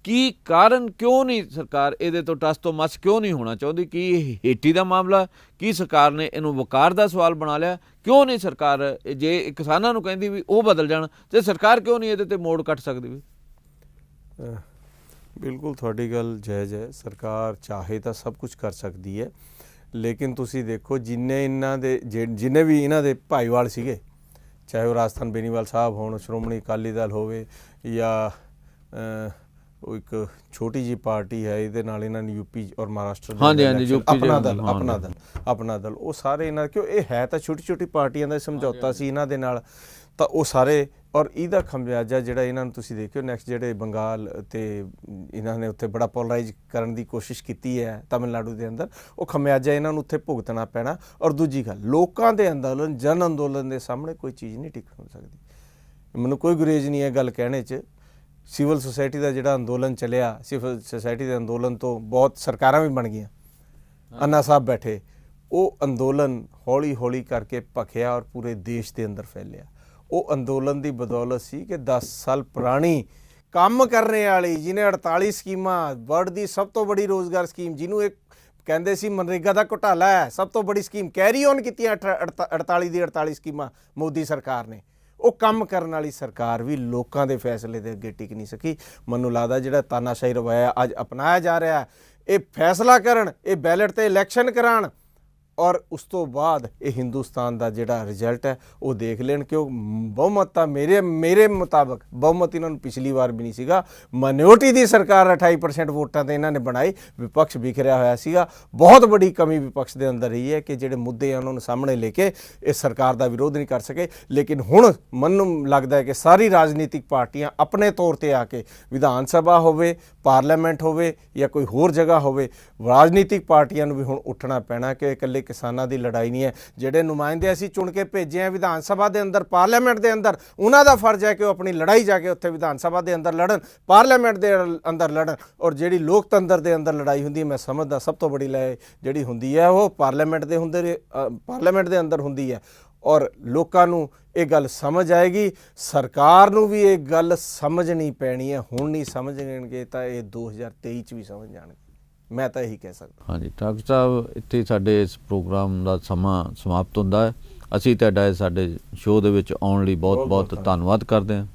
Speaker 1: ਕੀ ਕਾਰਨ, ਕਿਉਂ ਨਹੀਂ ਸਰਕਾਰ ਇਹਦੇ ਤੋਂ ਟਸ ਤੋਂ ਮਸ ਕਿਉਂ ਨਹੀਂ ਹੋਣਾ ਚਾਹੁੰਦੀ? ਕੀ ਇਹ ਹੇਠੀ ਦਾ ਮਾਮਲਾ, ਕੀ ਸਰਕਾਰ ਨੇ ਇਹਨੂੰ ਵਕਾਰ ਦਾ ਸਵਾਲ ਬਣਾ ਲਿਆ? ਕਿਉਂ ਨਹੀਂ ਸਰਕਾਰ, ਜੇ ਕਿਸਾਨਾਂ ਨੂੰ ਕਹਿੰਦੀ ਵੀ ਉਹ ਬਦਲ ਜਾਣ, ਤੇ ਸਰਕਾਰ ਕਿਉਂ ਨਹੀਂ ਇਹਦੇ ਤੇ ਮੋੜ ਕੱਟ ਸਕਦੀ ਵੀ?
Speaker 2: ਬਿਲਕੁਲ ਤੁਹਾਡੀ ਗੱਲ ਜਾਇਜ਼ ਹੈ। ਸਰਕਾਰ ਚਾਹੇ ਤਾਂ ਸਭ ਕੁਝ ਕਰ ਸਕਦੀ ਹੈ, ਲੇਕਿਨ ਤੁਸੀਂ ਦੇਖੋ ਜਿੰਨੇ ਵੀ ਇਹਨਾਂ ਦੇ ਭਾਈਵਾਲ ਸੀਗੇ, ਚਾਹੇ ਉਹ ਰਾਜਸਥਾਨ ਬੇਨੀਵਾਲ ਸਾਹਿਬ ਹੋਣ, ਸ਼੍ਰੋਮਣੀ ਅਕਾਲੀ ਦਲ ਹੋਵੇ, ਜਾਂ ਉਹ ਇੱਕ ਛੋਟੀ ਜੀ ਪਾਰਟੀ ਹੈ ਇਹਦੇ ਨਾਲ ਇਹਨਾਂ ਨੇ ਯੂਪੀ ਔਰ ਮਹਾਰਾਸ਼ਟਰ ਆਪਣਾ ਦਲ, ਉਹ ਸਾਰੇ ਇਹਨਾਂ, ਕਿਉਂ ਇਹ ਹੈ ਤਾਂ ਛੋਟੀ ਛੋਟੀ ਪਾਰਟੀਆਂ ਦਾ ਸਮਝੌਤਾ ਸੀ ਇਹਨਾਂ ਦੇ ਨਾਲ, ਤਾਂ ਉਹ ਸਾਰੇ, ਔਰ ਇਹਦਾ ਖਮਿਆਜਾ ਜਿਹੜਾ ਇਹਨਾਂ ਨੂੰ ਤੁਸੀਂ ਦੇਖਿਓ ਨੈਕਸਟ ਜਿਹੜੇ ਬੰਗਾਲ ਤੇ ਇਹਨਾਂ ਨੇ ਉੱਥੇ ਬੜਾ ਪੋਲਰਾਈਜ਼ ਕਰਨ ਦੀ ਕੋਸ਼ਿਸ਼ ਕੀਤੀ ਹੈ ਤਮਿਲਨਾਡੂ ਦੇ ਅੰਦਰ, ਉਹ ਖਮਿਆਜਾ ਇਹਨਾਂ ਨੂੰ ਉੱਥੇ ਭੁਗਤਣਾ ਪੈਣਾ। ਔਰ ਦੂਜੀ ਗੱਲ, ਲੋਕਾਂ ਦੇ ਅੰਦੋਲਨ, ਜਨ ਅੰਦੋਲਨ ਦੇ ਸਾਹਮਣੇ ਕੋਈ ਚੀਜ਼ ਨਹੀਂ ਟਿਕ ਹੋ ਸਕਦੀ। ਮੈਨੂੰ ਕੋਈ ਗੁਰੇਜ਼ ਨਹੀਂ ਹੈ ਗੱਲ ਕਹਿਣੇ 'ਚ। ਸਿਵਲ ਸੁਸਾਇਟੀ ਦਾ ਜਿਹੜਾ ਅੰਦੋਲਨ ਚੱਲਿਆ, ਸਿਵਲ ਸੁਸਾਇਟੀ ਦੇ ਅੰਦੋਲਨ ਤੋਂ ਬਹੁਤ ਸਰਕਾਰਾਂ ਵੀ ਬਣ ਗਈਆਂ, ਅੰਨਾ ਸਾਹਿਬ ਬੈਠੇ, ਉਹ ਅੰਦੋਲਨ ਹੌਲੀ ਹੌਲੀ ਕਰਕੇ ਭਖਿਆ ਔਰ ਪੂਰੇ ਦੇਸ਼ ਦੇ ਅੰਦਰ ਫੈਲਿਆ। ਉਹ ਅੰਦੋਲਨ ਦੀ ਬਦੌਲਤ ਸੀ ਕਿ 10 ਸਾਲ ਪੁਰਾਣੀ ਕੰਮ ਕਰਨੇ ਵਾਲੀ, ਜਿਹਨੇ 48 ਸਕੀਮਾਂ, ਵਰਲਡ ਦੀ ਸਭ ਤੋਂ ਬੜੀ ਰੋਜ਼ਗਾਰ ਸਕੀਮ, ਜਿਹਨੂੰ ਇੱਕ ਕਹਿੰਦੇ ਸੀ ਮਨਰੇਗਾ ਦਾ ਘੁਟਾਲਾ ਹੈ, ਸਭ ਤੋਂ ਬੜੀ ਸਕੀਮ ਕੈਰੀ ਔਨ ਕੀਤੀਆਂ 48 ਦੀ 48 ਸਕੀਮਾਂ ਮੋਦੀ ਸਰਕਾਰ ਨੇ। ਉਹ ਕੰਮ ਕਰਨ ਵਾਲੀ ਸਰਕਾਰ ਵੀ ਲੋਕਾਂ ਦੇ ਫੈਸਲੇ ਦੇ ਅੱਗੇ ਟਿਕ ਨਹੀਂ ਸਕੀ। ਮੈਨੂੰ ਲੱਗਦਾ ਜਿਹੜਾ ਤਾਨਾਸ਼ਾਹੀ ਰਵੱਈਆ ਅੱਜ ਅਪਣਾਇਆ ਜਾ ਰਿਹਾ, ਇਹ ਫੈਸਲਾ ਕਰਨ, ਇਹ ਬੈਲਟ ਤੇ ਇਲੈਕਸ਼ਨ ਕਰਾਉਣ, ਔਰ ਉਸ ਤੋਂ ਬਾਅਦ ਇਹ ਹਿੰਦੁਸਤਾਨ ਦਾ ਜਿਹੜਾ ਰਿਜ਼ਲਟ ਹੈ ਉਹ ਦੇਖ ਲੈਣ। ਕਿ ਉਹ ਬਹੁਮਤ ਤਾਂ ਮੇਰੇ ਮੁਤਾਬਕ ਬਹੁਮਤ ਇਹਨਾਂ ਨੂੰ ਪਿਛਲੀ ਵਾਰ ਵੀ ਨਹੀਂ ਸੀਗਾ। ਮਾਈਨੋਰਟੀ ਦੀ ਸਰਕਾਰ 28% ਵੋਟਾਂ ਤੇ ਇਹਨਾਂ ਨੇ ਬਣਾਈ, ਵਿਪਕਸ਼ ਵਿਖਰਿਆ ਹੋਇਆ ਸੀਗਾ। ਬਹੁਤ ਵੱਡੀ ਕਮੀ ਵਿਪਕਸ਼ ਦੇ ਅੰਦਰ ਰਹੀ ਹੈ ਕਿ ਜਿਹੜੇ ਮੁੱਦੇ ਆ ਉਹਨਾਂ ਨੂੰ ਸਾਹਮਣੇ ਲੈ ਕੇ ਇਹ ਸਰਕਾਰ ਦਾ ਵਿਰੋਧ ਨਹੀਂ ਕਰ ਸਕੇ। ਲੇਕਿਨ ਹੁਣ ਮੈਨੂੰ ਲੱਗਦਾ ਹੈ ਕਿ ਸਾਰੀ ਰਾਜਨੀਤਿਕ ਪਾਰਟੀਆਂ ਆਪਣੇ ਤੌਰ ਤੇ ਆ ਕੇ, ਵਿਧਾਨ ਸਭਾ ਹੋਵੇ, ਪਾਰਲੀਮੈਂਟ ਹੋਵੇ ਜਾਂ ਕੋਈ ਹੋਰ ਜਗ੍ਹਾ ਹੋਵੇ, ਰਾਜਨੀਤਿਕ ਪਾਰਟੀਆਂ ਨੂੰ ਵੀ ਹੁਣ ਉੱਠਣਾ ਪੈਣਾ ਕਿ ਇਕੱਲੇ ਕਿਸਾਨਾਂ ਦੀ ਲੜਾਈ ਨਹੀਂ ਹੈ। ਜਿਹੜੇ ਨੁਮਾਇੰਦੇ ਅਸੀਂ ਚੁਣ ਕੇ ਭੇਜੇ ਆ ਵਿਧਾਨ ਸਭਾ ਦੇ ਅੰਦਰ, ਪਾਰਲੀਮੈਂਟ ਦੇ ਅੰਦਰ, ਉਹਨਾਂ ਦਾ ਫਰਜ਼ ਹੈ ਕਿ ਉਹ ਆਪਣੀ ਲੜਾਈ ਜਾ ਕੇ ਉੱਥੇ ਵਿਧਾਨ ਸਭਾ ਦੇ ਅੰਦਰ ਲੜਨ, ਪਾਰਲੀਮੈਂਟ ਦੇ ਅੰਦਰ ਲੜਨ। ਔਰ ਜਿਹੜੀ ਲੋਕਤੰਤਰ ਦੇ ਅੰਦਰ ਲੜਾਈ ਹੁੰਦੀ ਹੈ, ਮੈਂ ਸਮਝਦਾ ਸਭ ਤੋਂ ਬੜੀ ਲੜਾਈ ਜਿਹੜੀ ਹੁੰਦੀ ਹੈ ਉਹ ਪਾਰਲੀਮੈਂਟ ਦੇ ਅੰਦਰ ਹੁੰਦੀ ਹੈ। ਔਰ ਲੋਕਾਂ ਨੂੰ ਇਹ ਗੱਲ ਸਮਝ ਆਏਗੀ, ਸਰਕਾਰ ਨੂੰ ਵੀ ਇਹ ਗੱਲ ਸਮਝਣੀ ਪੈਣੀ ਹੈ। ਹੁਣ ਨਹੀਂ ਸਮਝਣਗੇ ਤਾਂ ਇਹ 2023 'ਚ ਵੀ ਸਮਝ ਜਾਣਗੇ। ਮੈਂ ਤਾਂ ਇਹੀ ਕਹਿ ਸਕਦਾ।
Speaker 1: ਹਾਂਜੀ ਡਾਕਟਰ ਸਾਹਿਬ, ਇੱਥੇ ਸਾਡੇ ਇਸ ਪ੍ਰੋਗਰਾਮ ਦਾ ਸਮਾਂ ਸਮਾਪਤ ਹੁੰਦਾ ਹੈ। ਅਸੀਂ ਤੁਹਾਡਾ ਸਾਡੇ ਸ਼ੋਅ ਦੇ ਵਿੱਚ ਆਉਣ ਲਈ ਬਹੁਤ ਬਹੁਤ ਧੰਨਵਾਦ ਕਰਦੇ ਹਾਂ।